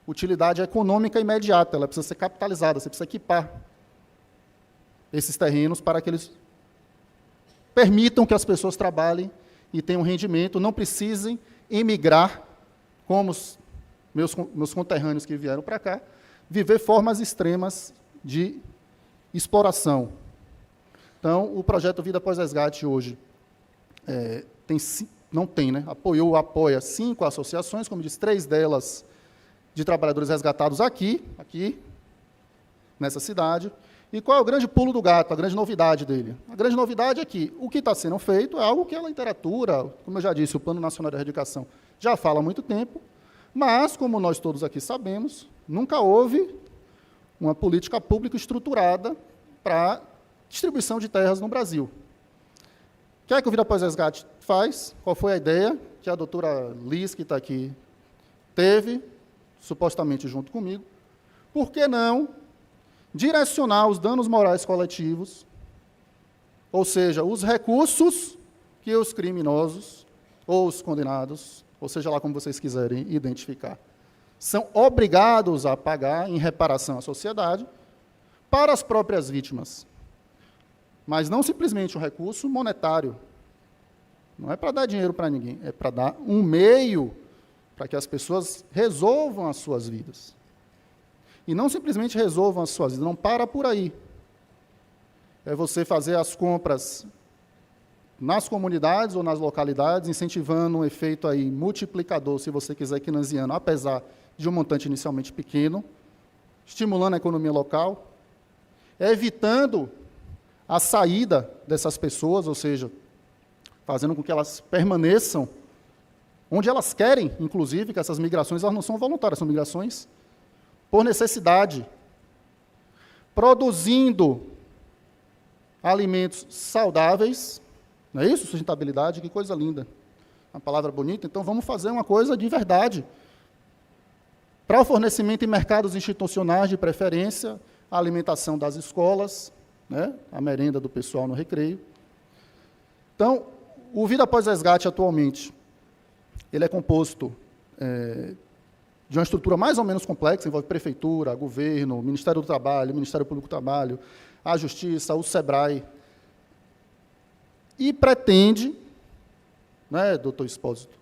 utilidade econômica imediata, ela precisa ser capitalizada, você precisa equipar esses terrenos para que eles permitam que as pessoas trabalhem e tenham rendimento, não precisem emigrar, como os meus conterrâneos que vieram para cá, viver formas extremas de exploração. Então, o projeto Vida Após Resgate hoje apoia 5 associações, como disse, 3 delas de trabalhadores resgatados aqui, nessa cidade. E qual é o grande pulo do gato, a grande novidade dele? A grande novidade é que o que está sendo feito é algo que a literatura, como eu já disse, o Plano Nacional de Erradicação já fala há muito tempo, mas, como nós todos aqui sabemos, nunca houve uma política pública estruturada para distribuição de terras no Brasil. O que é que o Vida Após Resgate faz? Qual foi a ideia que a doutora Liz, que está aqui, teve, supostamente junto comigo? Por que não direcionar os danos morais coletivos, ou seja, os recursos que os criminosos ou os condenados, ou seja lá como vocês quiserem identificar, são obrigados a pagar em reparação à sociedade para as próprias vítimas. Mas não simplesmente um recurso monetário. Não é para dar dinheiro para ninguém, é para dar um meio para que as pessoas resolvam as suas vidas. E não simplesmente resolvam as suas vidas, não para por aí. É você fazer as compras nas comunidades ou nas localidades, incentivando um efeito aí multiplicador, se você quiser, keynesiano, apesar de um montante inicialmente pequeno, estimulando a economia local, evitando a saída dessas pessoas, ou seja, fazendo com que elas permaneçam onde elas querem, inclusive, que essas migrações elas não são voluntárias, são migrações por necessidade, produzindo alimentos saudáveis, não é isso? Sustentabilidade, que coisa linda. Uma palavra bonita. Então, vamos fazer uma coisa de verdade. Para o fornecimento em mercados institucionais de preferência, a alimentação das escolas, né? A merenda do pessoal no recreio. Então, o Vida Após Resgate, atualmente, ele é composto de uma estrutura mais ou menos complexa, envolve prefeitura, governo, Ministério do Trabalho, Ministério Público do Trabalho, a Justiça, o SEBRAE, e pretende, né, doutor Expósito,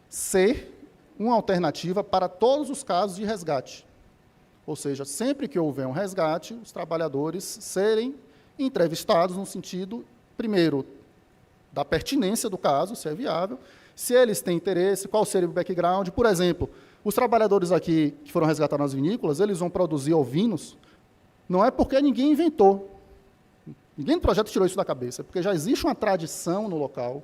ser uma alternativa para todos os casos de resgate. Ou seja, sempre que houver um resgate, os trabalhadores serem entrevistados no sentido, primeiro, da pertinência do caso, se é viável, se eles têm interesse, qual seria o background. Por exemplo, os trabalhadores aqui que foram resgatados nas vinícolas, eles vão produzir ovinos, não é porque ninguém inventou. Ninguém no projeto tirou isso da cabeça, é porque já existe uma tradição no local,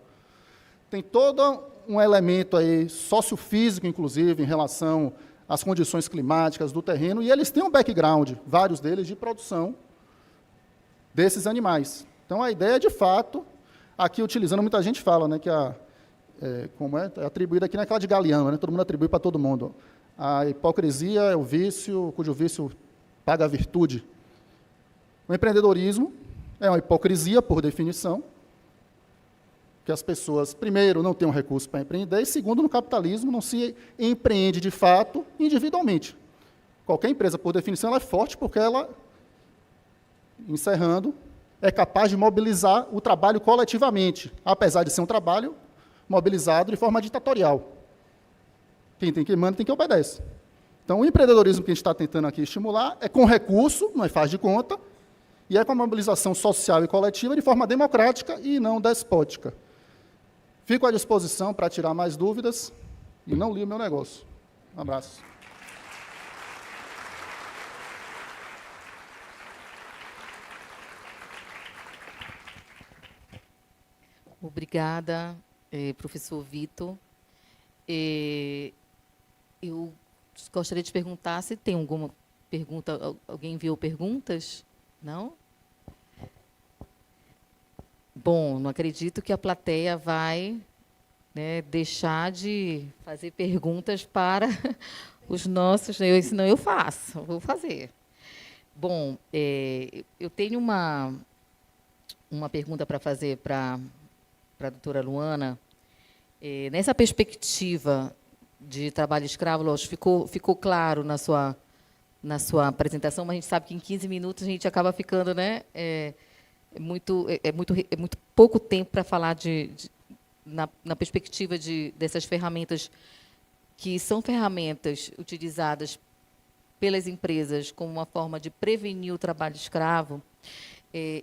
tem todo um elemento aí sociofísico, inclusive, em relação às condições climáticas do terreno, e eles têm um background, vários deles, de produção desses animais. Então, a ideia, de fato, aqui utilizando, muita gente fala, né, que como é atribuída aqui naquela de Galeano, né, todo mundo atribui para todo mundo. A hipocrisia é o vício, cujo vício paga a virtude. O empreendedorismo é uma hipocrisia, por definição, que as pessoas, primeiro, não têm um recurso para empreender, e, segundo, no capitalismo, não se empreende, de fato, individualmente. Qualquer empresa, por definição, ela é forte porque ela, encerrando, é capaz de mobilizar o trabalho coletivamente, apesar de ser um trabalho mobilizado de forma ditatorial. Quem manda tem que obedecer. Então, o empreendedorismo que a gente está tentando aqui estimular é com recurso, não é faz de conta, e é com a mobilização social e coletiva de forma democrática e não despótica. Fico à disposição para tirar mais dúvidas e não li o meu negócio. Um abraço. Obrigada, professor Vitor. Eu gostaria de perguntar se tem alguma pergunta. Alguém enviou perguntas? Não? Bom, não acredito que a plateia vai, né, deixar de fazer perguntas para os nossos... Senão eu faço, vou fazer. Bom, eu tenho uma pergunta para fazer para a doutora Luana. Nessa perspectiva de trabalho escravo, lógico, ficou claro na sua apresentação, mas a gente sabe que em 15 minutos a gente acaba ficando, né, muito pouco tempo para falar na perspectiva dessas ferramentas, que são ferramentas utilizadas pelas empresas como uma forma de prevenir o trabalho escravo.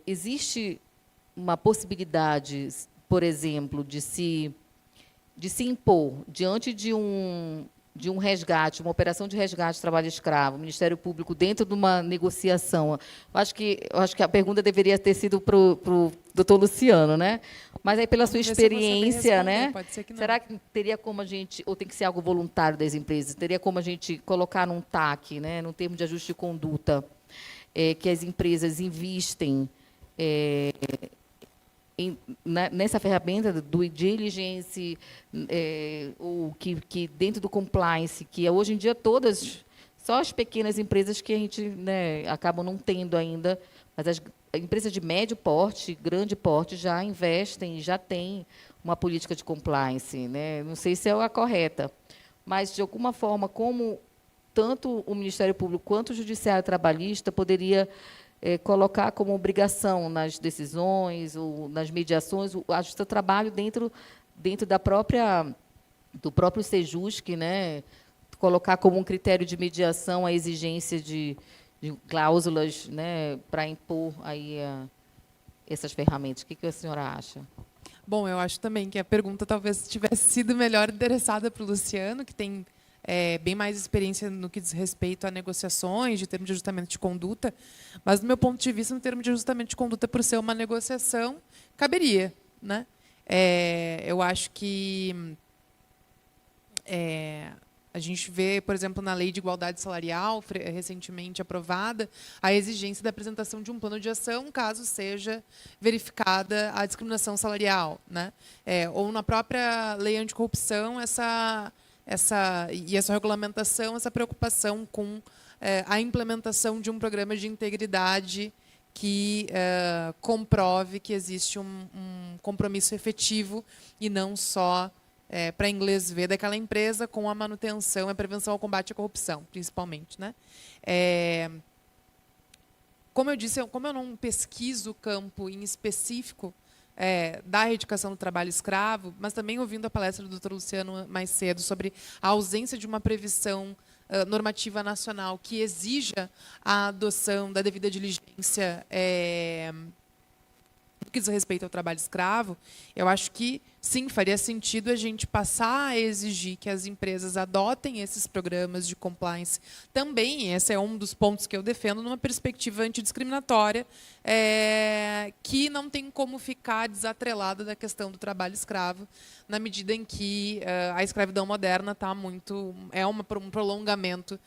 Existe uma possibilidade, por exemplo, de se impor diante de um resgate, uma operação de resgate de trabalho escravo, o Ministério Público, dentro de uma negociação. Eu acho que a pergunta deveria ter sido para o doutor Luciano, né? Mas aí, pela sua experiência, né? Pode ser que não. Será que teria como a gente, ou tem que ser algo voluntário das empresas, teria como a gente colocar num TAC, né, num termo de ajuste de conduta, que as empresas investem nessa ferramenta do due diligence, ou que dentro do compliance, que hoje em dia todas, só as pequenas empresas que a gente, né, acabam não tendo ainda, mas as empresas de médio porte, grande porte, já investem, já têm uma política de compliance, né? Não sei se é a correta, mas, de alguma forma, como tanto o Ministério Público quanto o Judiciário Trabalhista poderia colocar como obrigação nas decisões ou nas mediações a justiça do trabalho dentro do próprio SEJUSC, né? Colocar como um critério de mediação a exigência de cláusulas, né, para impor aí essas ferramentas. O que a senhora acha? Bom, eu acho também que a pergunta talvez tivesse sido melhor endereçada para o Luciano, que tem bem mais experiência no que diz respeito a negociações, de termo de ajustamento de conduta, mas, do meu ponto de vista, no termo de ajustamento de conduta, por ser uma negociação, caberia, né? Eu acho que A gente vê, por exemplo, na Lei de Igualdade Salarial, recentemente aprovada, a exigência da apresentação de um plano de ação, caso seja verificada a discriminação salarial, né? Ou na própria Lei Anticorrupção, essa regulamentação, essa preocupação com a implementação de um programa de integridade que comprove que existe um compromisso efetivo e não só, para inglês ver, daquela empresa com a manutenção, a prevenção ao combate à corrupção, principalmente, né? Como eu disse, como eu não pesquiso o campo em específico da erradicação do trabalho escravo, mas também ouvindo a palestra do Dr. Luciano mais cedo sobre a ausência de uma previsão normativa nacional que exija a adoção da devida diligência no que diz respeito ao trabalho escravo, eu acho que, sim, faria sentido a gente passar a exigir que as empresas adotem esses programas de compliance também. Esse é um dos pontos que eu defendo numa perspectiva antidiscriminatória, que não tem como ficar desatrelada da questão do trabalho escravo, na medida em que a escravidão moderna está um prolongamento,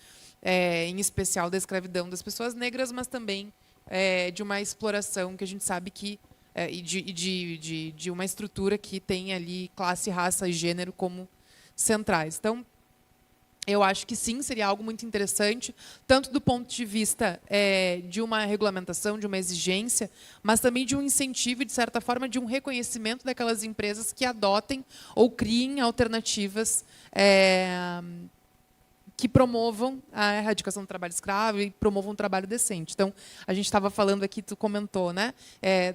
em especial da escravidão das pessoas negras, mas também de uma exploração que a gente sabe que de uma estrutura que tem ali classe, raça e gênero como centrais. Então, eu acho que sim, seria algo muito interessante, tanto do ponto de vista de uma regulamentação, de uma exigência, mas também de um incentivo e, de certa forma, de um reconhecimento daquelas empresas que adotem ou criem alternativas que promovam a erradicação do trabalho escravo e promovam um trabalho decente. Então, a gente estava falando aqui, tu comentou, né,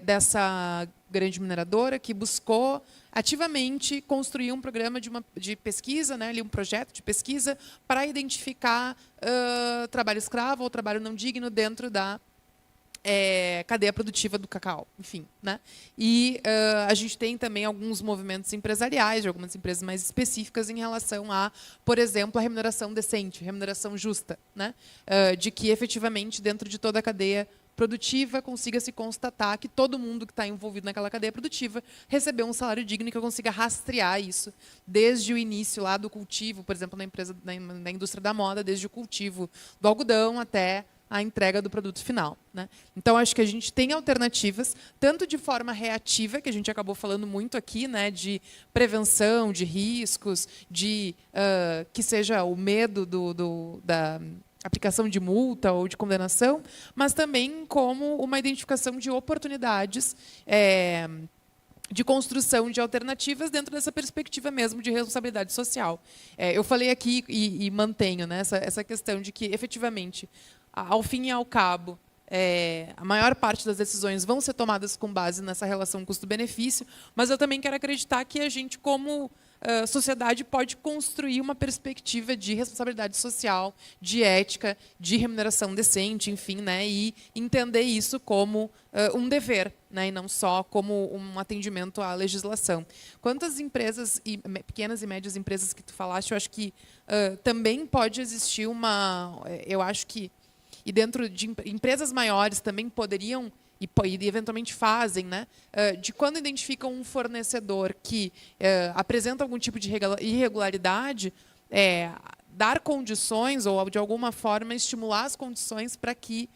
dessa grande mineradora que buscou ativamente construir um programa de pesquisa, né, ali um projeto de pesquisa para identificar trabalho escravo ou trabalho não digno dentro da cadeia produtiva do cacau, enfim, né? E a gente tem também alguns movimentos empresariais, de algumas empresas mais específicas em relação a, por exemplo, a remuneração decente, remuneração justa, né? De que, efetivamente, dentro de toda a cadeia produtiva, consiga se constatar que todo mundo que está envolvido naquela cadeia produtiva recebeu um salário digno e que eu consiga rastrear isso desde o início lá do cultivo, por exemplo, na indústria da moda, desde o cultivo do algodão até a entrega do produto final, né? Então, acho que a gente tem alternativas, tanto de forma reativa, que a gente acabou falando muito aqui, né, de prevenção de riscos, de que seja o medo da aplicação de multa ou de condenação, mas também como uma identificação de oportunidades de construção de alternativas dentro dessa perspectiva mesmo de responsabilidade social. Eu falei aqui e mantenho, né, essa questão de que, efetivamente, ao fim e ao cabo, a maior parte das decisões vão ser tomadas com base nessa relação custo-benefício, mas eu também quero acreditar que a gente, como sociedade, pode construir uma perspectiva de responsabilidade social, de ética, de remuneração decente, enfim, né, e entender isso como um dever, né, e não só como um atendimento à legislação. Quanto às empresas, pequenas e médias empresas que tu falaste, eu acho que também pode existir eu acho que, e dentro de empresas maiores também poderiam, e eventualmente fazem, né, de quando identificam um fornecedor que apresenta algum tipo de irregularidade, dar condições ou, de alguma forma, estimular as condições para que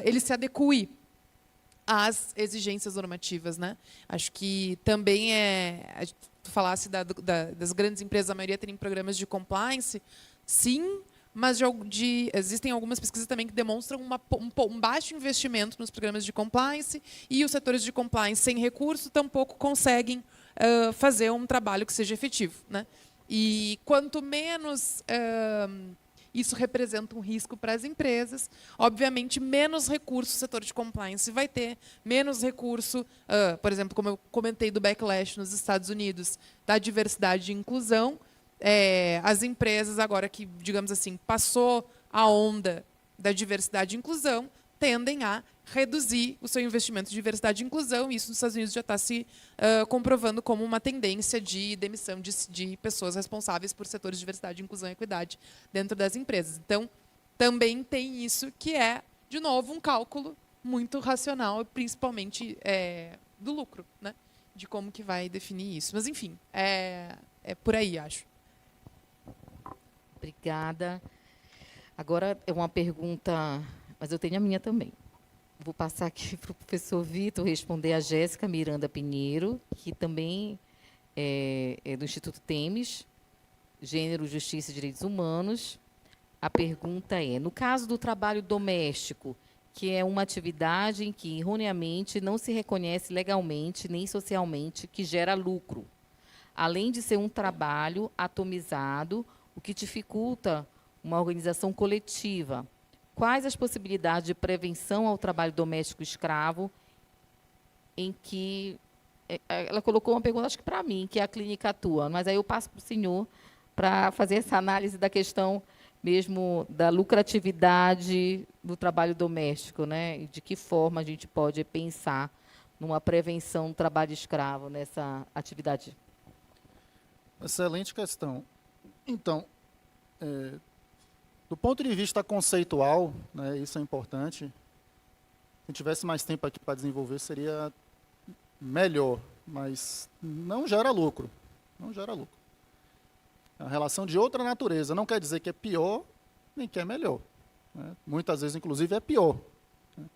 ele se adeque às exigências normativas, né? Acho que também tu falasse das grandes empresas, a maioria terem programas de compliance, sim, mas existem algumas pesquisas também que demonstram um baixo investimento nos programas de compliance, e os setores de compliance sem recurso tampouco conseguem fazer um trabalho que seja efetivo, né? E quanto menos isso representa um risco para as empresas, obviamente, menos recurso o setor de compliance vai ter, menos recurso, por exemplo, como eu comentei do backlash nos Estados Unidos, da diversidade e inclusão. As empresas, agora que, digamos assim, passou a onda da diversidade e inclusão, tendem a reduzir o seu investimento de diversidade e inclusão, e isso nos Estados Unidos já está se comprovando como uma tendência de demissão de pessoas responsáveis por setores de diversidade, inclusão e equidade dentro das empresas. Então, também tem isso que é, de novo, um cálculo muito racional, principalmente do lucro, né? De como que vai definir isso. Mas, enfim, é por aí, acho. Obrigada. Agora é uma pergunta, mas eu tenho a minha também. Vou passar aqui para o professor Vitor responder a Jéssica Miranda Pinheiro, que também é do Instituto Temis, Gênero, Justiça e Direitos Humanos. A pergunta é, no caso do trabalho doméstico, que é uma atividade em que, erroneamente, não se reconhece legalmente nem socialmente que gera lucro, além de ser um trabalho atomizado, o que dificulta uma organização coletiva. Quais as possibilidades de prevenção ao trabalho doméstico escravo em que... Ela colocou uma pergunta, acho que para mim, que a clínica atua, mas aí eu passo para o senhor para fazer essa análise da questão mesmo da lucratividade do trabalho doméstico, né? E de que forma a gente pode pensar numa prevenção do trabalho escravo nessa atividade. Excelente questão. Então, do ponto de vista conceitual, né, isso é importante. Se tivesse mais tempo aqui para desenvolver, seria melhor, mas não gera lucro. Não gera lucro. É uma relação de outra natureza. Não quer dizer que é pior, nem que é melhor. Né? Muitas vezes, inclusive, é pior. Né?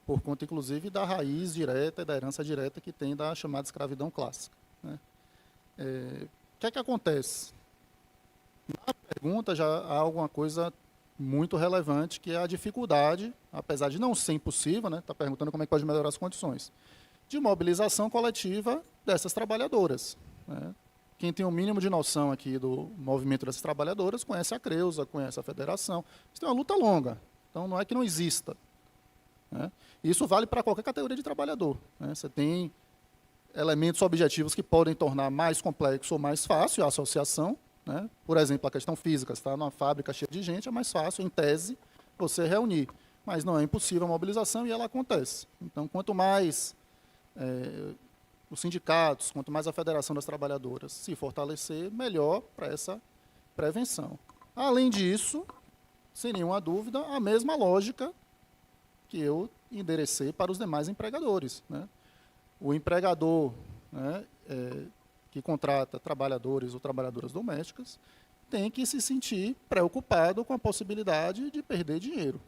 Por conta, inclusive, da raiz direta e da herança direta que tem da chamada escravidão clássica. Né? O que é que acontece? Na pergunta já há alguma coisa muito relevante, que é a dificuldade, apesar de não ser impossível, né? Está perguntando como é que pode melhorar as condições, de mobilização coletiva dessas trabalhadoras. Né? Quem tem o mínimo de noção aqui do movimento dessas trabalhadoras conhece a Creusa, conhece a Federação. Isso é uma luta longa, então não é que não exista. Né? Isso vale para qualquer categoria de trabalhador. Né? Você tem elementos objetivos que podem tornar mais complexo ou mais fácil a associação. Né? Por exemplo, a questão física, está numa fábrica cheia de gente, é mais fácil, em tese, você reunir. Mas não é impossível a mobilização e ela acontece. Então, quanto mais os sindicatos, quanto mais a Federação das Trabalhadoras se fortalecer, melhor para essa prevenção. Além disso, sem nenhuma dúvida, a mesma lógica que eu enderecei para os demais empregadores. Né? O empregador, né, que contrata trabalhadores ou trabalhadoras domésticas tem que se sentir preocupado com a possibilidade de perder dinheiro.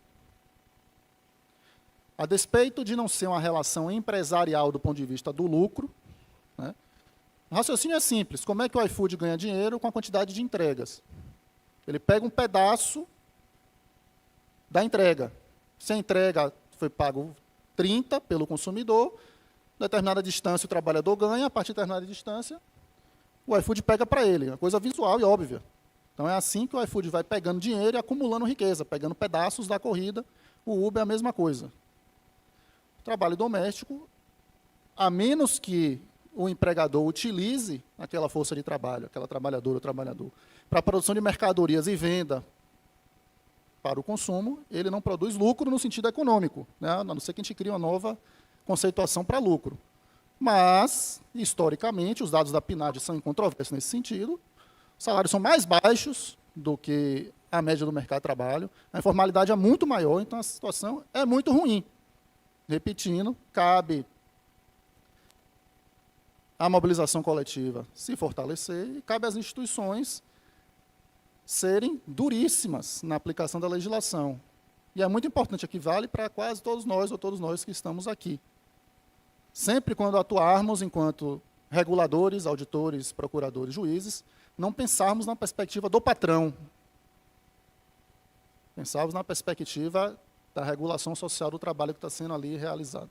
A despeito de não ser uma relação empresarial do ponto de vista do lucro, né, o raciocínio é simples. Como é que o iFood ganha dinheiro com a quantidade de entregas? Ele pega um pedaço da entrega. Se a entrega foi pago 30 pelo consumidor, determinada distância o trabalhador ganha, a partir de determinada distância, o iFood pega para ele. É uma coisa visual e óbvia. Então, é assim que o iFood vai pegando dinheiro e acumulando riqueza, pegando pedaços da corrida. O Uber é a mesma coisa. O trabalho doméstico, a menos que o empregador utilize aquela força de trabalho, aquela trabalhadora ou trabalhador, para a produção de mercadorias e venda para o consumo, ele não produz lucro no sentido econômico, né? A não ser que a gente crie uma nova conceituação para lucro. Mas, historicamente, os dados da PNAD são incontroversos nesse sentido, os salários são mais baixos do que a média do mercado de trabalho, a informalidade é muito maior, então a situação é muito ruim. Repetindo, cabe a mobilização coletiva se fortalecer e cabe às instituições serem duríssimas na aplicação da legislação. E é muito importante, aqui vale para quase todos nós ou todos nós que estamos aqui. Sempre quando atuarmos enquanto reguladores, auditores, procuradores, juízes, não pensarmos na perspectiva do patrão. Pensarmos na perspectiva da regulação social do trabalho que está sendo ali realizado.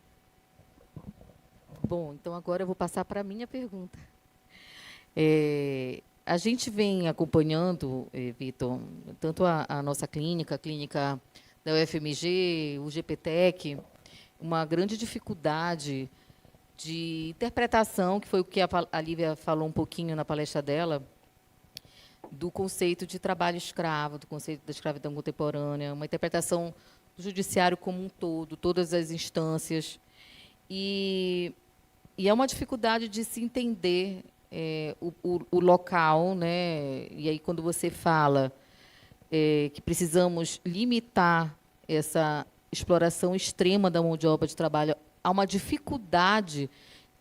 Bom, então agora eu vou passar para a minha pergunta. A gente vem acompanhando, Vitor, tanto a nossa clínica, a clínica da UFMG, o GPTEC, uma grande dificuldade de interpretação, que foi o que a Lívia falou um pouquinho na palestra dela, do conceito de trabalho escravo, do conceito da escravidão contemporânea, uma interpretação do judiciário como um todo, todas as instâncias. E é uma dificuldade de se entender o local, né? E aí, quando você fala que precisamos limitar essa exploração extrema da mão de obra de trabalho, há uma dificuldade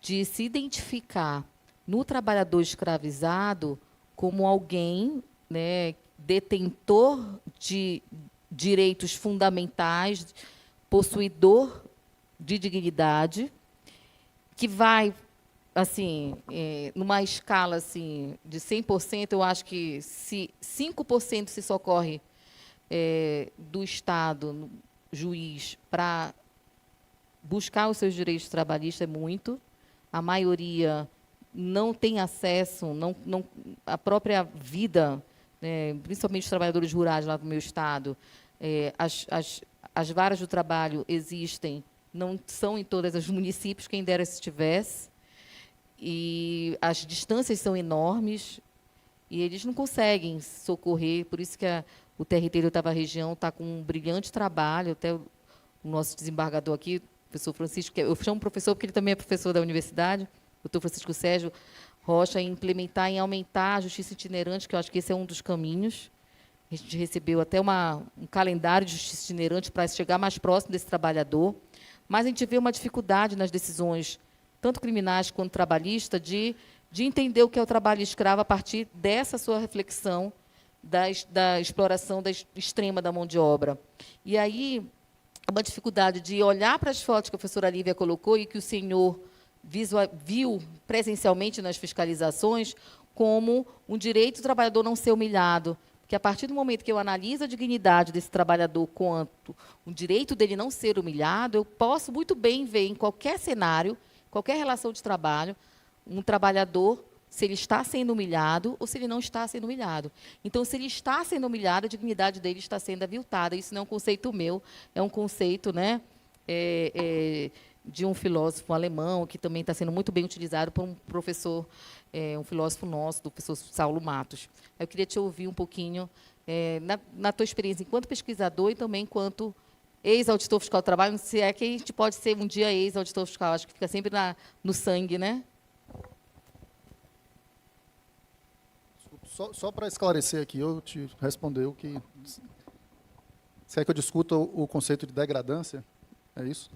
de se identificar no trabalhador escravizado como alguém, né, detentor de direitos fundamentais, possuidor de dignidade, que vai, assim, numa escala assim, de 100%, eu acho que se 5% se socorre do Estado, juiz, para buscar os seus direitos trabalhistas, é muito. A maioria não tem acesso, a própria vida, principalmente os trabalhadores rurais lá do meu estado, as varas do trabalho existem, não são em todos os municípios, quem dera se tivesse, e as distâncias são enormes, e eles não conseguem socorrer, por isso que o TRT da 8ª Região está com um brilhante trabalho, até o nosso desembargador aqui, o professor Francisco, eu chamo professor porque ele também é professor da universidade, o doutor Francisco Sérgio Rocha, em implementar, em aumentar a justiça itinerante, que eu acho que esse é um dos caminhos. A gente recebeu até um calendário de justiça itinerante para chegar mais próximo desse trabalhador, mas a gente vê uma dificuldade nas decisões, tanto criminais quanto trabalhistas, de entender o que é o trabalho escravo a partir dessa sua reflexão da exploração extrema da mão de obra. E aí, uma dificuldade de olhar para as fotos que a professora Lívia colocou e que o senhor viu presencialmente nas fiscalizações como um direito do trabalhador não ser humilhado, porque a partir do momento que eu analiso a dignidade desse trabalhador quanto o direito dele não ser humilhado, eu posso muito bem ver em qualquer cenário, qualquer relação de trabalho, um trabalhador, se ele está sendo humilhado ou se ele não está sendo humilhado. Então, se ele está sendo humilhado, a dignidade dele está sendo aviltada. Isso não é um conceito meu, é um conceito, né, de um filósofo alemão, que também está sendo muito bem utilizado por um professor, um filósofo nosso, do professor Saulo Matos. Eu queria te ouvir um pouquinho, na tua experiência enquanto pesquisador e também enquanto ex-auditor fiscal do trabalho, se é que a gente pode ser um dia ex-auditor fiscal, acho que fica sempre no sangue, né? Só para esclarecer aqui, eu te responder o que... Se é que eu discuto o conceito de degradância, é isso?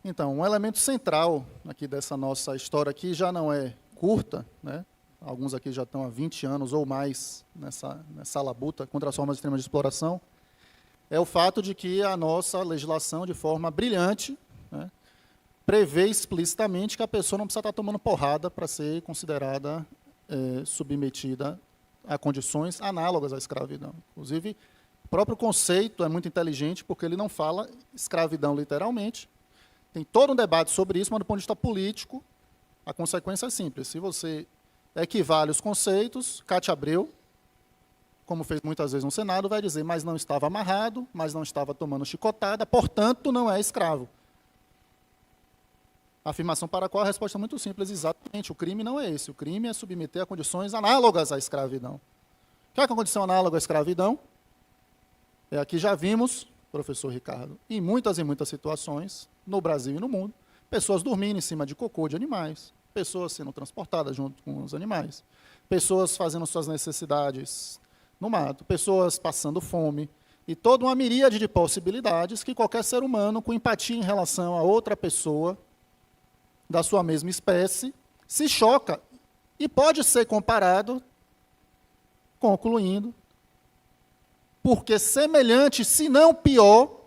Então, um elemento central aqui dessa nossa história aqui já não é curta, né? Alguns aqui já estão há 20 anos ou mais nessa labuta contra as formas extremas de exploração, é o fato de que a nossa legislação, de forma brilhante, né, prevê explicitamente que a pessoa não precisa estar tomando porrada para ser considerada submetida a condições análogas à escravidão. Inclusive, o próprio conceito é muito inteligente, porque ele não fala escravidão literalmente. Tem todo um debate sobre isso, mas do ponto de vista político, a consequência é simples. Se você equivale os conceitos, Cátia Abreu, como fez muitas vezes no Senado, vai dizer, mas não estava amarrado, mas não estava tomando chicotada, portanto, não é escravo. A afirmação para a qual a resposta é muito simples, exatamente, o crime não é esse. O crime é submeter a condições análogas à escravidão. O que é a condição análoga à escravidão? Aqui já vimos, professor Ricardo, em muitas e muitas situações, no Brasil e no mundo, pessoas dormindo em cima de cocô de animais, pessoas sendo transportadas junto com os animais, pessoas fazendo suas necessidades no mato, pessoas passando fome, e toda uma miríade de possibilidades que qualquer ser humano, com empatia em relação a outra pessoa da sua mesma espécie, se choca e pode ser comparado, concluindo, porque semelhante, se não pior,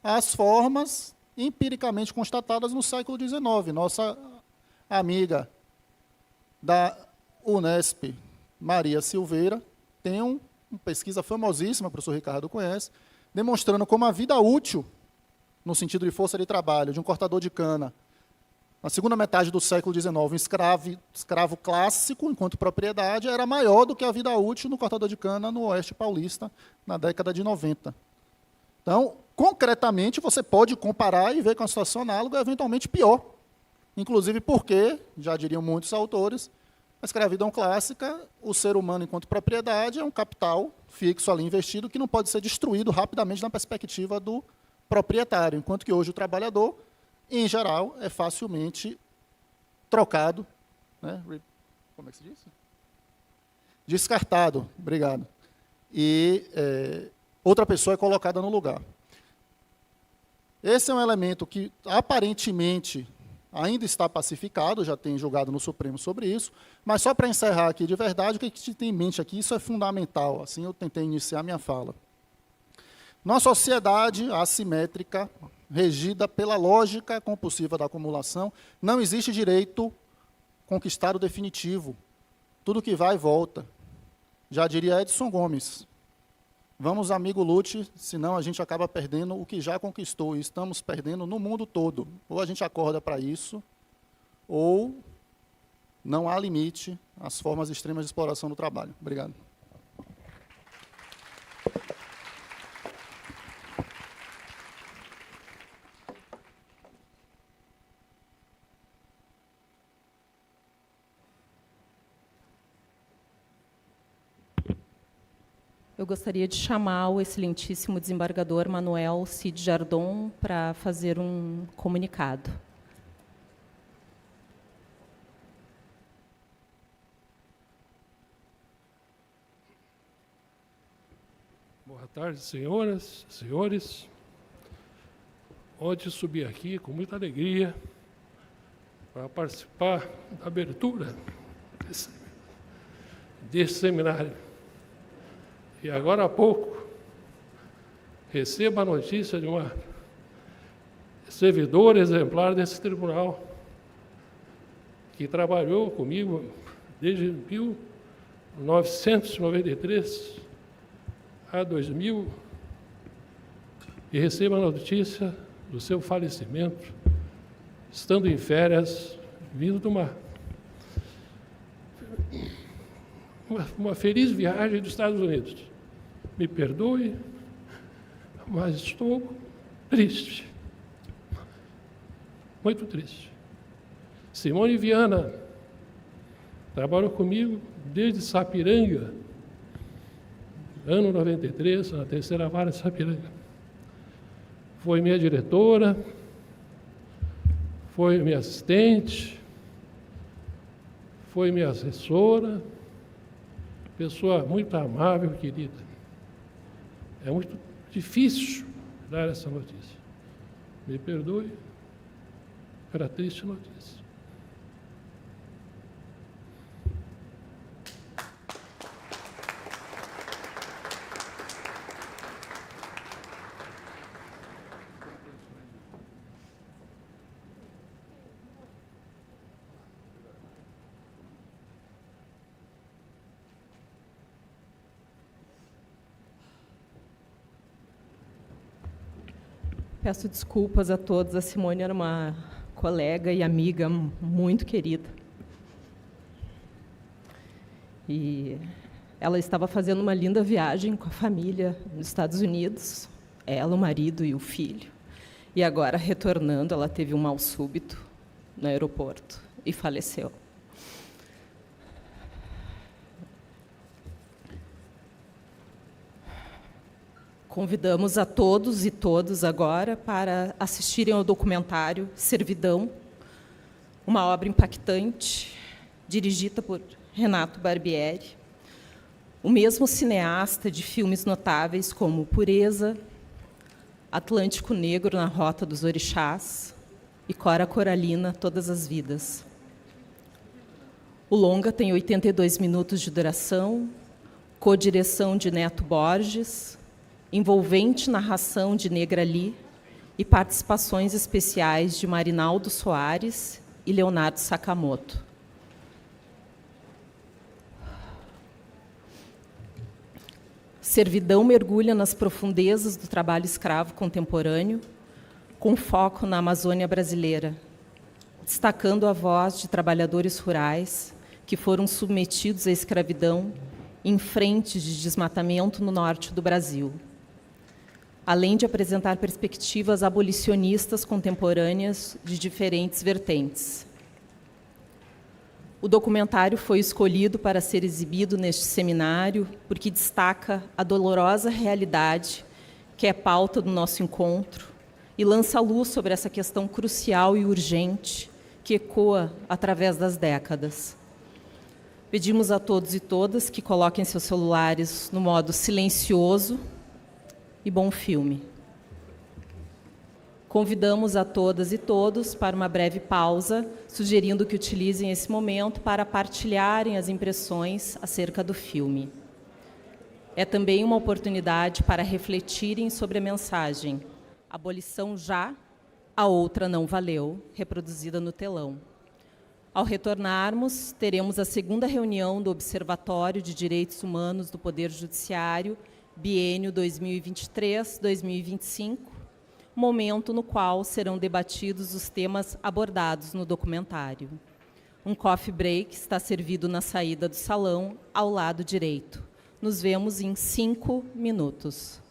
às formas empiricamente constatadas no século XIX. Nossa amiga da Unesp, Maria Silveira, tem uma pesquisa famosíssima, o professor Ricardo conhece, demonstrando como a vida útil, no sentido de força de trabalho, de um cortador de cana, na segunda metade do século XIX, um escravo clássico, enquanto propriedade, era maior do que a vida útil no cortador de cana no Oeste Paulista, na década de 90. Então, concretamente, você pode comparar e ver com a situação análoga, eventualmente pior. Inclusive porque, já diriam muitos autores, a escravidão clássica, o ser humano enquanto propriedade é um capital fixo ali investido que não pode ser destruído rapidamente na perspectiva do proprietário, enquanto que hoje o trabalhador, em geral, é facilmente trocado, né? Como é que se diz? Descartado, obrigado. E outra pessoa é colocada no lugar. Esse é um elemento que, aparentemente, ainda está pacificado, já tem julgado no Supremo sobre isso, mas só para encerrar aqui de verdade, o que a gente tem em mente aqui, isso é fundamental, assim eu tentei iniciar a minha fala. Numa sociedade assimétrica, regida pela lógica compulsiva da acumulação, não existe direito conquistado definitivo. Tudo que vai, volta. Já diria Edson Gomes. Vamos, amigo, lute, senão a gente acaba perdendo o que já conquistou, e estamos perdendo no mundo todo. Ou a gente acorda para isso, ou não há limite às formas extremas de exploração do trabalho. Obrigado. Eu gostaria de chamar o excelentíssimo desembargador Manuel Cid Jardon para fazer um comunicado. Boa tarde, senhoras, senhores. Ontem subi aqui com muita alegria para participar da abertura desse seminário. E agora há pouco, recebo a notícia de uma servidora exemplar desse tribunal, que trabalhou comigo desde 1993 a 2000, e recebo a notícia do seu falecimento, estando em férias, vindo de uma feliz viagem dos Estados Unidos. Me perdoe, mas estou triste. Muito triste. Simone Viana trabalhou comigo desde Sapiranga, ano 93, na terceira vara de Sapiranga. Foi minha diretora, foi minha assistente, foi minha assessora, pessoa muito amável e querida. É muito difícil dar essa notícia. Me perdoe pela triste notícia. Peço desculpas a todos. A Simone era uma colega e amiga muito querida. E ela estava fazendo uma linda viagem com a família nos Estados Unidos, ela, o marido e o filho. E agora, retornando, ela teve um mal súbito no aeroporto e faleceu. Convidamos a todos e todas agora para assistirem ao documentário Servidão, uma obra impactante, dirigida por Renato Barbieri, o mesmo cineasta de filmes notáveis como Pureza, Atlântico Negro na Rota dos Orixás e Cora Coralina, Todas as Vidas. O longa tem 82 minutos de duração, co-direção de Neto Borges, envolvente narração de Negra Lee e participações especiais de Marinaldo Soares e Leonardo Sakamoto. Servidão mergulha nas profundezas do trabalho escravo contemporâneo, com foco na Amazônia brasileira, destacando a voz de trabalhadores rurais que foram submetidos à escravidão em frentes de desmatamento no norte do Brasil, além de apresentar perspectivas abolicionistas contemporâneas de diferentes vertentes. O documentário foi escolhido para ser exibido neste seminário porque destaca a dolorosa realidade que é pauta do nosso encontro e lança luz sobre essa questão crucial e urgente que ecoa através das décadas. Pedimos a todos e todas que coloquem seus celulares no modo silencioso e bom filme. Convidamos a todas e todos para uma breve pausa, sugerindo que utilizem esse momento para partilharem as impressões acerca do filme. É também uma oportunidade para refletirem sobre a mensagem "Abolição já, a outra não valeu", reproduzida no telão. Ao retornarmos, teremos a segunda reunião do Observatório de Direitos Humanos do Poder Judiciário, biênio 2023-2025, momento no qual serão debatidos os temas abordados no documentário. Um coffee break está servido na saída do salão, ao lado direito. Nos vemos em 5 minutos.